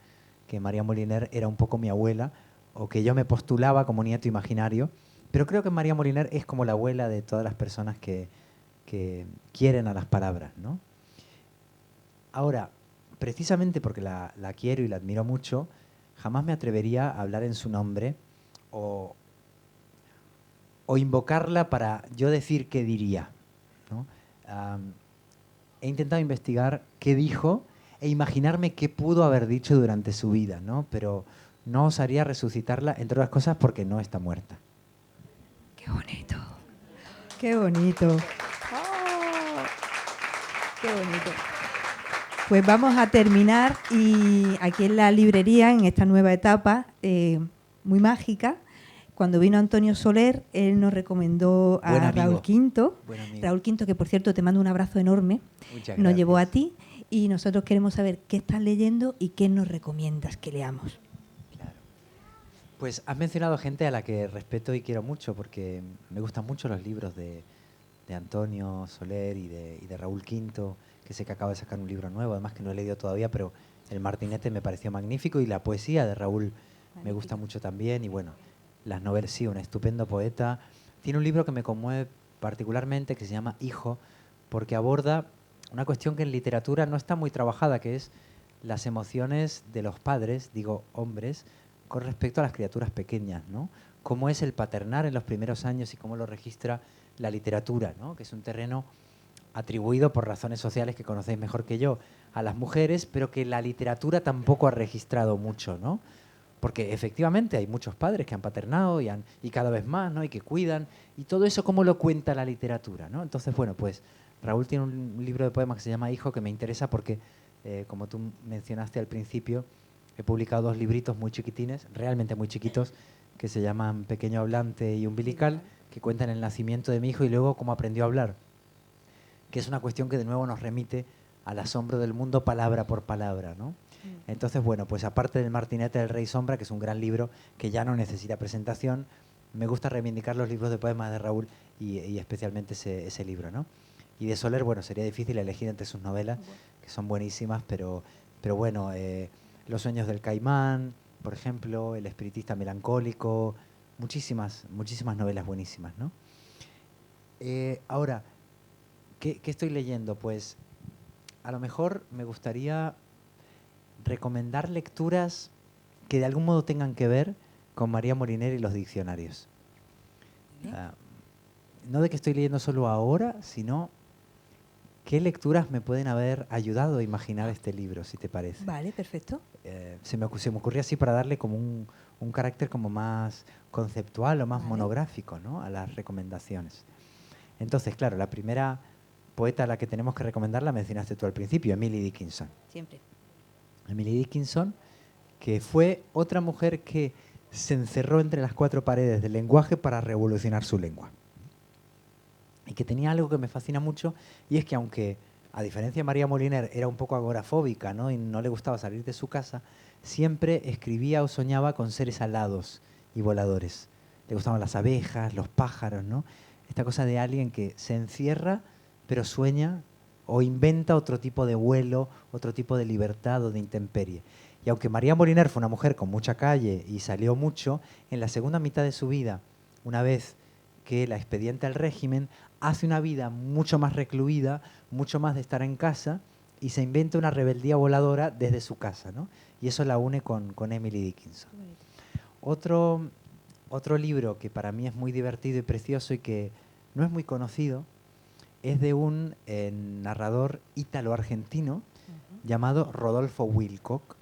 que María Moliner era un poco mi abuela, o que yo me postulaba como nieto imaginario, pero creo que María Moliner es como la abuela de todas las personas que quieren a las palabras, ¿no? Ahora, precisamente porque la quiero y la admiro mucho, jamás me atrevería a hablar en su nombre o invocarla para yo decir qué diría, ¿no? He intentado investigar qué dijo e imaginarme qué pudo haber dicho durante su vida, ¿no? Pero no osaría resucitarla, entre otras cosas, porque no está muerta. ¡Qué bonito! ¡Qué bonito! ¡Oh! ¡Qué bonito! Pues vamos a terminar, y aquí en la librería, en esta nueva etapa muy mágica, cuando vino Antonio Soler, él nos recomendó a Raúl Quinto. Raúl Quinto, que por cierto te mando un abrazo enorme, nos llevó a ti, y nosotros queremos saber qué estás leyendo y qué nos recomiendas que leamos. Claro. Pues has mencionado gente a la que respeto y quiero mucho, porque me gustan mucho los libros de Antonio Soler y de Raúl Quinto, que sé que acaba de sacar un libro nuevo, además que no he leído todavía, pero El Martinete me pareció magnífico, y la poesía de Raúl me gusta mucho también, y bueno, las novelas, sí, un estupendo poeta. Tiene un libro que me conmueve particularmente que se llama Hijo, porque aborda una cuestión que en literatura no está muy trabajada, que es las emociones de los padres, digo hombres, con respecto a las criaturas pequeñas, ¿no? Cómo es el paternar en los primeros años y cómo lo registra la literatura, ¿no? Que es un terreno atribuido por razones sociales que conocéis mejor que yo a las mujeres, pero que la literatura tampoco ha registrado mucho, ¿no? Porque efectivamente hay muchos padres que han paternado y cada vez más, ¿no? Y que cuidan, y todo eso cómo lo cuenta la literatura, ¿no? Entonces, bueno, pues Raúl tiene un libro de poemas que se llama Hijo, que me interesa porque, como tú mencionaste al principio, he publicado 2 libritos muy chiquitines, realmente muy chiquitos, que se llaman Pequeño Hablante y Umbilical, que cuentan el nacimiento de mi hijo y luego cómo aprendió a hablar, que es una cuestión que de nuevo nos remite al asombro del mundo palabra por palabra, ¿no? Entonces, bueno, pues aparte del Martinete del Rey Sombra, que es un gran libro que ya no necesita presentación, me gusta reivindicar los libros de poemas de Raúl y especialmente ese libro, ¿no? Y de Soler, bueno, sería difícil elegir entre sus novelas, que son buenísimas, pero bueno, Los sueños del caimán, por ejemplo, El espiritista melancólico, muchísimas novelas buenísimas, ¿no? Ahora, ¿qué estoy leyendo? Pues a lo mejor me gustaría recomendar lecturas que de algún modo tengan que ver con María Moliner y los diccionarios. No de que estoy leyendo solo ahora, sino qué lecturas me pueden haber ayudado a imaginar este libro, si te parece. Vale, perfecto. Se me ocurrió así para darle como un carácter como más conceptual o más monográfico, ¿no?, a las recomendaciones. Entonces, claro, la primera poeta a la que tenemos que recomendar la mencionaste tú al principio, Emily Dickinson. Siempre. Emily Dickinson, que fue otra mujer que se encerró entre las cuatro paredes del lenguaje para revolucionar su lengua. Y que tenía algo que me fascina mucho, y es que aunque, a diferencia de María Moliner, era un poco agorafóbica, ¿no?, y no le gustaba salir de su casa, siempre escribía o soñaba con seres alados y voladores. Le gustaban las abejas, los pájaros, ¿no? Esta cosa de alguien que se encierra, pero sueña o inventa otro tipo de vuelo, otro tipo de libertad o de intemperie. Y aunque María Moliner fue una mujer con mucha calle y salió mucho, en la segunda mitad de su vida, una vez que la expedienta el régimen, hace una vida mucho más recluida, mucho más de estar en casa, y se inventa una rebeldía voladora desde su casa, ¿no? Y eso la une con Emily Dickinson. Otro libro que para mí es muy divertido y precioso y que no es muy conocido es de un narrador ítalo-argentino llamado Rodolfo Wilcock,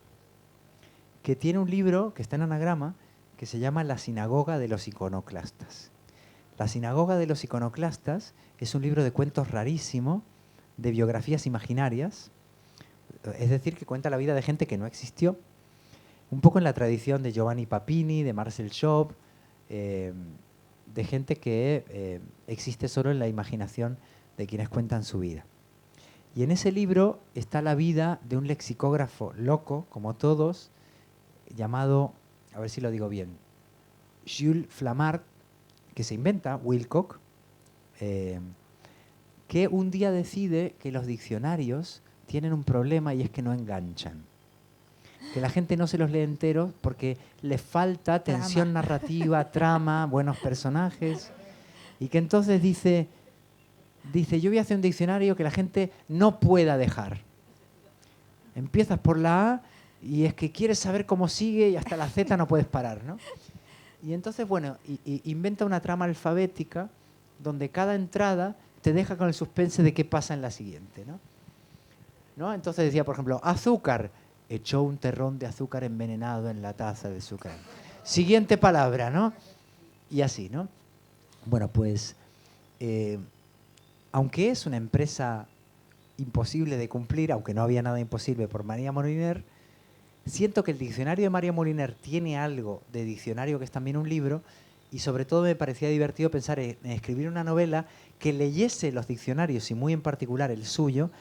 que tiene un libro que está en anagrama que se llama La sinagoga de los iconoclastas. La sinagoga de los iconoclastas es un libro de cuentos rarísimo, de biografías imaginarias, es decir, que cuenta la vida de gente que no existió, un poco en la tradición de Giovanni Papini, de Marcel Job, de gente que existe solo en la imaginación de quienes cuentan su vida. Y en ese libro está la vida de un lexicógrafo loco, como todos, llamado, a ver si lo digo bien, Jules Flamart, que se inventa, Wilcock, que un día decide que los diccionarios tienen un problema y es que no enganchan. Que la gente no se los lee enteros porque les falta tensión narrativa, trama, buenos personajes. Y que entonces dice, yo voy a hacer un diccionario que la gente no pueda dejar. Empiezas por la A y es que quieres saber cómo sigue y hasta la Z no puedes parar, ¿no? Y entonces, bueno, inventa una trama alfabética donde cada entrada te deja con el suspense de qué pasa en la siguiente, ¿no? Entonces decía, por ejemplo, azúcar. Echó un terrón de azúcar envenenado en la taza de azúcar. Siguiente palabra, ¿no? Y así, ¿no? Bueno, pues, aunque es una empresa imposible de cumplir, aunque no había nada imposible por María Moliner, siento que el diccionario de María Moliner tiene algo de diccionario que es también un libro, y sobre todo me parecía divertido pensar en escribir una novela que leyese los diccionarios, y muy en particular el suyo,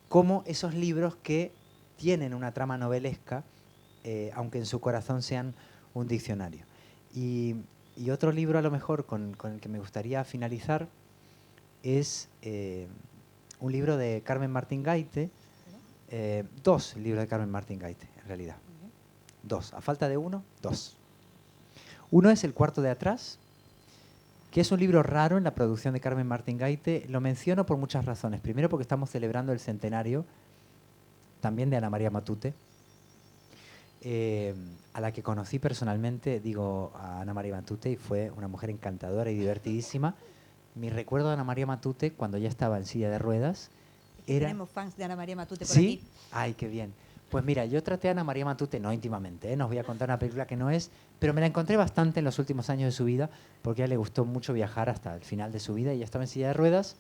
como esos libros que tienen una trama novelesca, aunque en su corazón sean un diccionario. Y otro libro a lo mejor con el que me gustaría finalizar es un libro de Carmen Martín Gaite, dos libros de Carmen Martín Gaite, en realidad. Dos, a falta de uno, dos. Uno es El cuarto de atrás, que es un libro raro en la producción de Carmen Martín Gaite. Lo menciono por muchas razones. Primero, porque estamos celebrando el centenario también de Ana María Matute, a la que conocí personalmente, digo, a Ana María Matute, y fue una mujer encantadora y divertidísima. Mi recuerdo de Ana María Matute, cuando ya estaba en silla de ruedas, era... Tenemos fans de Ana María Matute por ¿Sí? aquí. Ay, qué bien. Pues mira, yo traté a Ana María Matute, no íntimamente, no os voy a contar una película que no es, pero me la encontré bastante en los últimos años de su vida, porque a ella le gustó mucho viajar hasta el final de su vida, y ya estaba en silla de ruedas.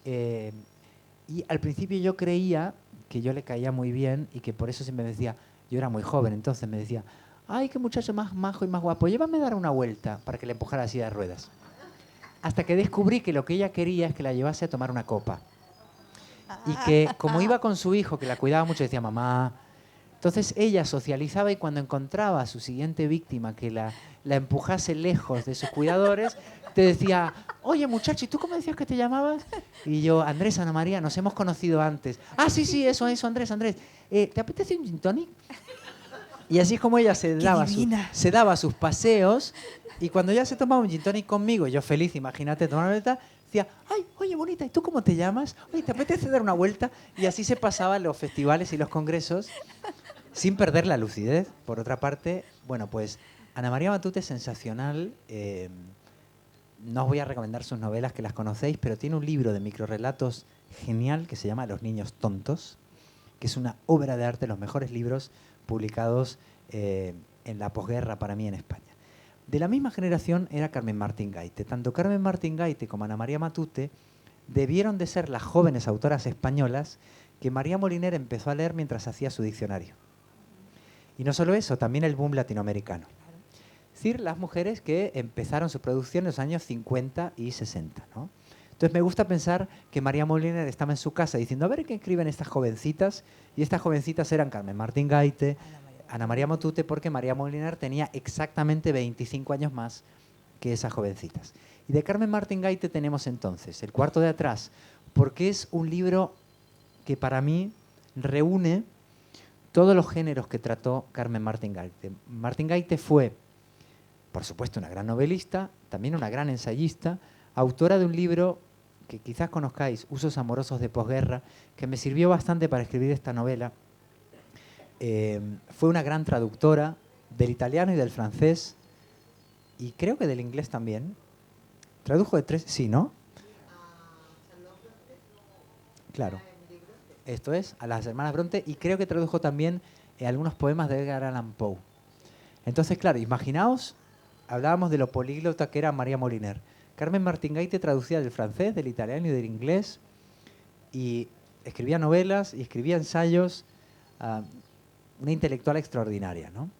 Y al principio yo creía que yo le caía muy bien y que por eso siempre me decía, yo era muy joven, entonces me decía, ay, qué muchacho más majo y más guapo, llévame a dar una vuelta para que le empujara la silla de ruedas. Hasta que descubrí que lo que ella quería es que la llevase a tomar una copa. Y que como iba con su hijo, que la cuidaba mucho, decía, mamá. Entonces ella socializaba, y cuando encontraba a su siguiente víctima que la empujase lejos de sus cuidadores, te decía, oye muchacho, ¿y tú cómo decías que te llamabas? Y yo, Andrés, Ana María, nos hemos conocido antes. Ah, sí, eso, Andrés. ¿Te apetece un gin tonic? Y así es como ella se daba sus paseos, y cuando ya se tomaba un gin tonic conmigo, yo feliz, imagínate, tomar una vuelta, decía, ay, oye bonita, ¿y tú cómo te llamas? Oye, ¿te apetece dar una vuelta? Y así se pasaban los festivales y los congresos sin perder la lucidez. Por otra parte, bueno, pues Ana María Matute es sensacional, no os voy a recomendar sus novelas, que las conocéis, pero tiene un libro de microrelatos genial que se llama Los niños tontos, que es una obra de arte, los mejores libros publicados en la posguerra para mí en España. De la misma generación era Carmen Martín Gaite. Tanto Carmen Martín Gaite como Ana María Matute debieron de ser las jóvenes autoras españolas que María Moliner empezó a leer mientras hacía su diccionario. Y no solo eso, también el boom latinoamericano. Es decir, las mujeres que empezaron su producción en los años 50 y 60, ¿no? Entonces me gusta pensar que María Moliner estaba en su casa diciendo, a ver qué escriben estas jovencitas, y estas jovencitas eran Carmen Martín Gaite, Ana María Matute, porque María Moliner tenía exactamente 25 años más que esas jovencitas. Y de Carmen Martín Gaite tenemos entonces El cuarto de atrás, porque es un libro que para mí reúne todos los géneros que trató Carmen Martín Gaite. Martín Gaite fue, por supuesto, una gran novelista, también una gran ensayista, autora de un libro que quizás conozcáis, Usos amorosos de posguerra, que me sirvió bastante para escribir esta novela. Fue una gran traductora del italiano y del francés, y creo que del inglés también. Tradujo de 3, sí, ¿no? Claro. Esto es, a las hermanas Bronte, y creo que tradujo también algunos poemas de Edgar Allan Poe. Entonces, claro, imaginaos, hablábamos de lo políglota que era María Moliner. Carmen Martín Gaite traducía del francés, del italiano y del inglés, y escribía novelas y escribía ensayos, una intelectual extraordinaria, ¿no?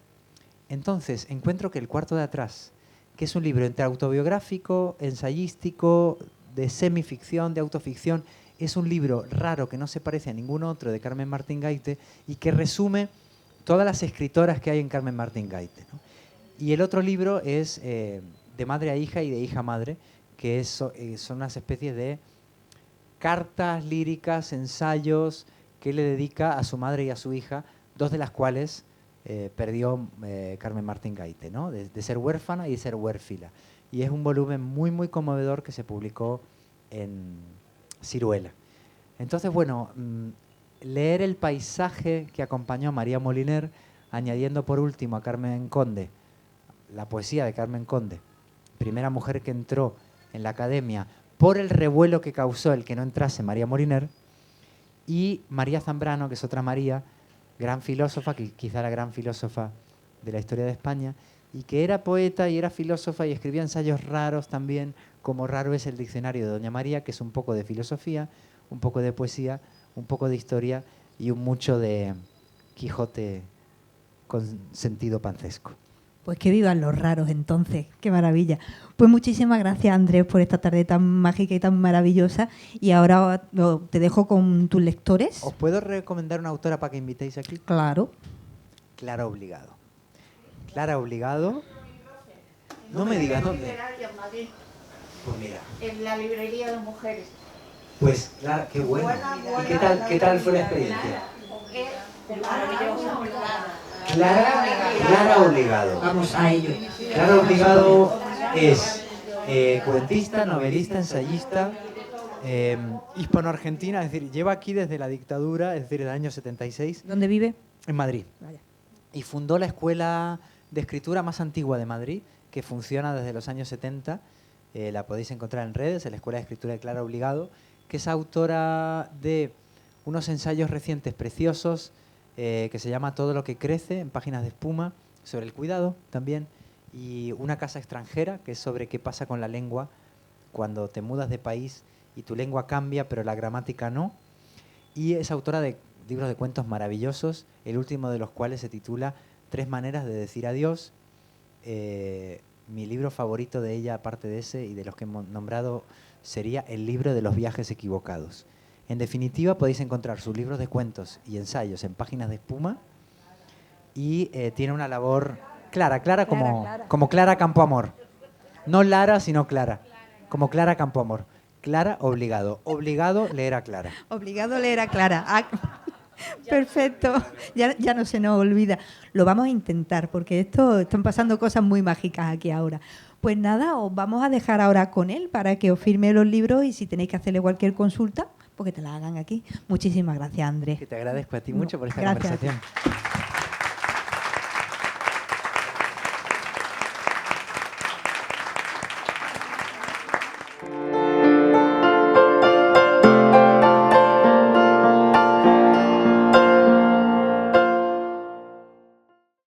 Entonces, encuentro que El cuarto de atrás, que es un libro entre autobiográfico, ensayístico, de semificción, de autoficción, es un libro raro que no se parece a ningún otro de Carmen Martín Gaite y que resume todas las escritoras que hay en Carmen Martín Gaite, ¿no? Y el otro libro es de madre a hija y de hija a madre, que son unas especies de cartas líricas, ensayos que le dedica a su madre y a su hija, dos de las cuales perdió Carmen Martín Gaite, ¿no? De ser huérfana y de ser huérfila. Y es un volumen muy, muy conmovedor que se publicó en Siruela. Entonces, bueno, leer el paisaje que acompañó a María Moliner, añadiendo por último a Carmen Conde, la poesía de Carmen Conde, primera mujer que entró en la academia por el revuelo que causó el que no entrase María Moliner, y María Zambrano, que es otra María, gran filósofa, quizá la gran filósofa de la historia de España, y que era poeta y era filósofa y escribía ensayos raros también, como raro es el diccionario de Doña María, que es un poco de filosofía, un poco de poesía, un poco de historia y un mucho de Quijote con sentido pancesco. Pues que vivan los raros entonces, qué maravilla. Pues muchísimas gracias, Andrés, por esta tarde tan mágica y tan maravillosa. Y ahora te dejo con tus lectores. ¿Os puedo recomendar una autora para que invitéis aquí? Claro. Clara Obligado. Clara Obligado. No me digas dónde. Pues mira. En la librería de mujeres. Pues Clara, qué bueno. ¿Y qué tal fue la experiencia? Maravilloso. Clara Obligado. Vamos a ello. Clara Obligado es cuentista, novelista, ensayista, hispano-argentina, es decir, lleva aquí desde la dictadura, es decir, el año 76. ¿Dónde vive? En Madrid. Vaya. Y fundó la escuela de escritura más antigua de Madrid, que funciona desde los años 70. La podéis encontrar en redes, en la Escuela de Escritura de Clara Obligado, que es autora de unos ensayos recientes preciosos, que se llama Todo lo que crece, en páginas de espuma, sobre el cuidado también, y Una casa extranjera, que es sobre qué pasa con la lengua cuando te mudas de país y tu lengua cambia, pero la gramática no. Y es autora de libros de cuentos maravillosos, el último de los cuales se titula 3 maneras de decir adiós. Mi libro favorito de ella, aparte de ese y de los que hemos nombrado, sería El libro de los viajes equivocados. En definitiva, podéis encontrar sus libros de cuentos y ensayos en páginas de espuma, y tiene una labor clara como Clara Campoamor. No Lara, sino Clara. Como Clara Campoamor. Clara Obligado. Obligado leer a Clara. Obligado a leer a Clara. Perfecto. Ya no se nos olvida. Lo vamos a intentar porque están pasando cosas muy mágicas aquí ahora. Pues nada, os vamos a dejar ahora con él para que os firme los libros, y si tenéis que hacerle cualquier consulta, pues que te la hagan aquí. Muchísimas gracias, Andrés. Que te agradezco a ti mucho por esta Gracias. conversación.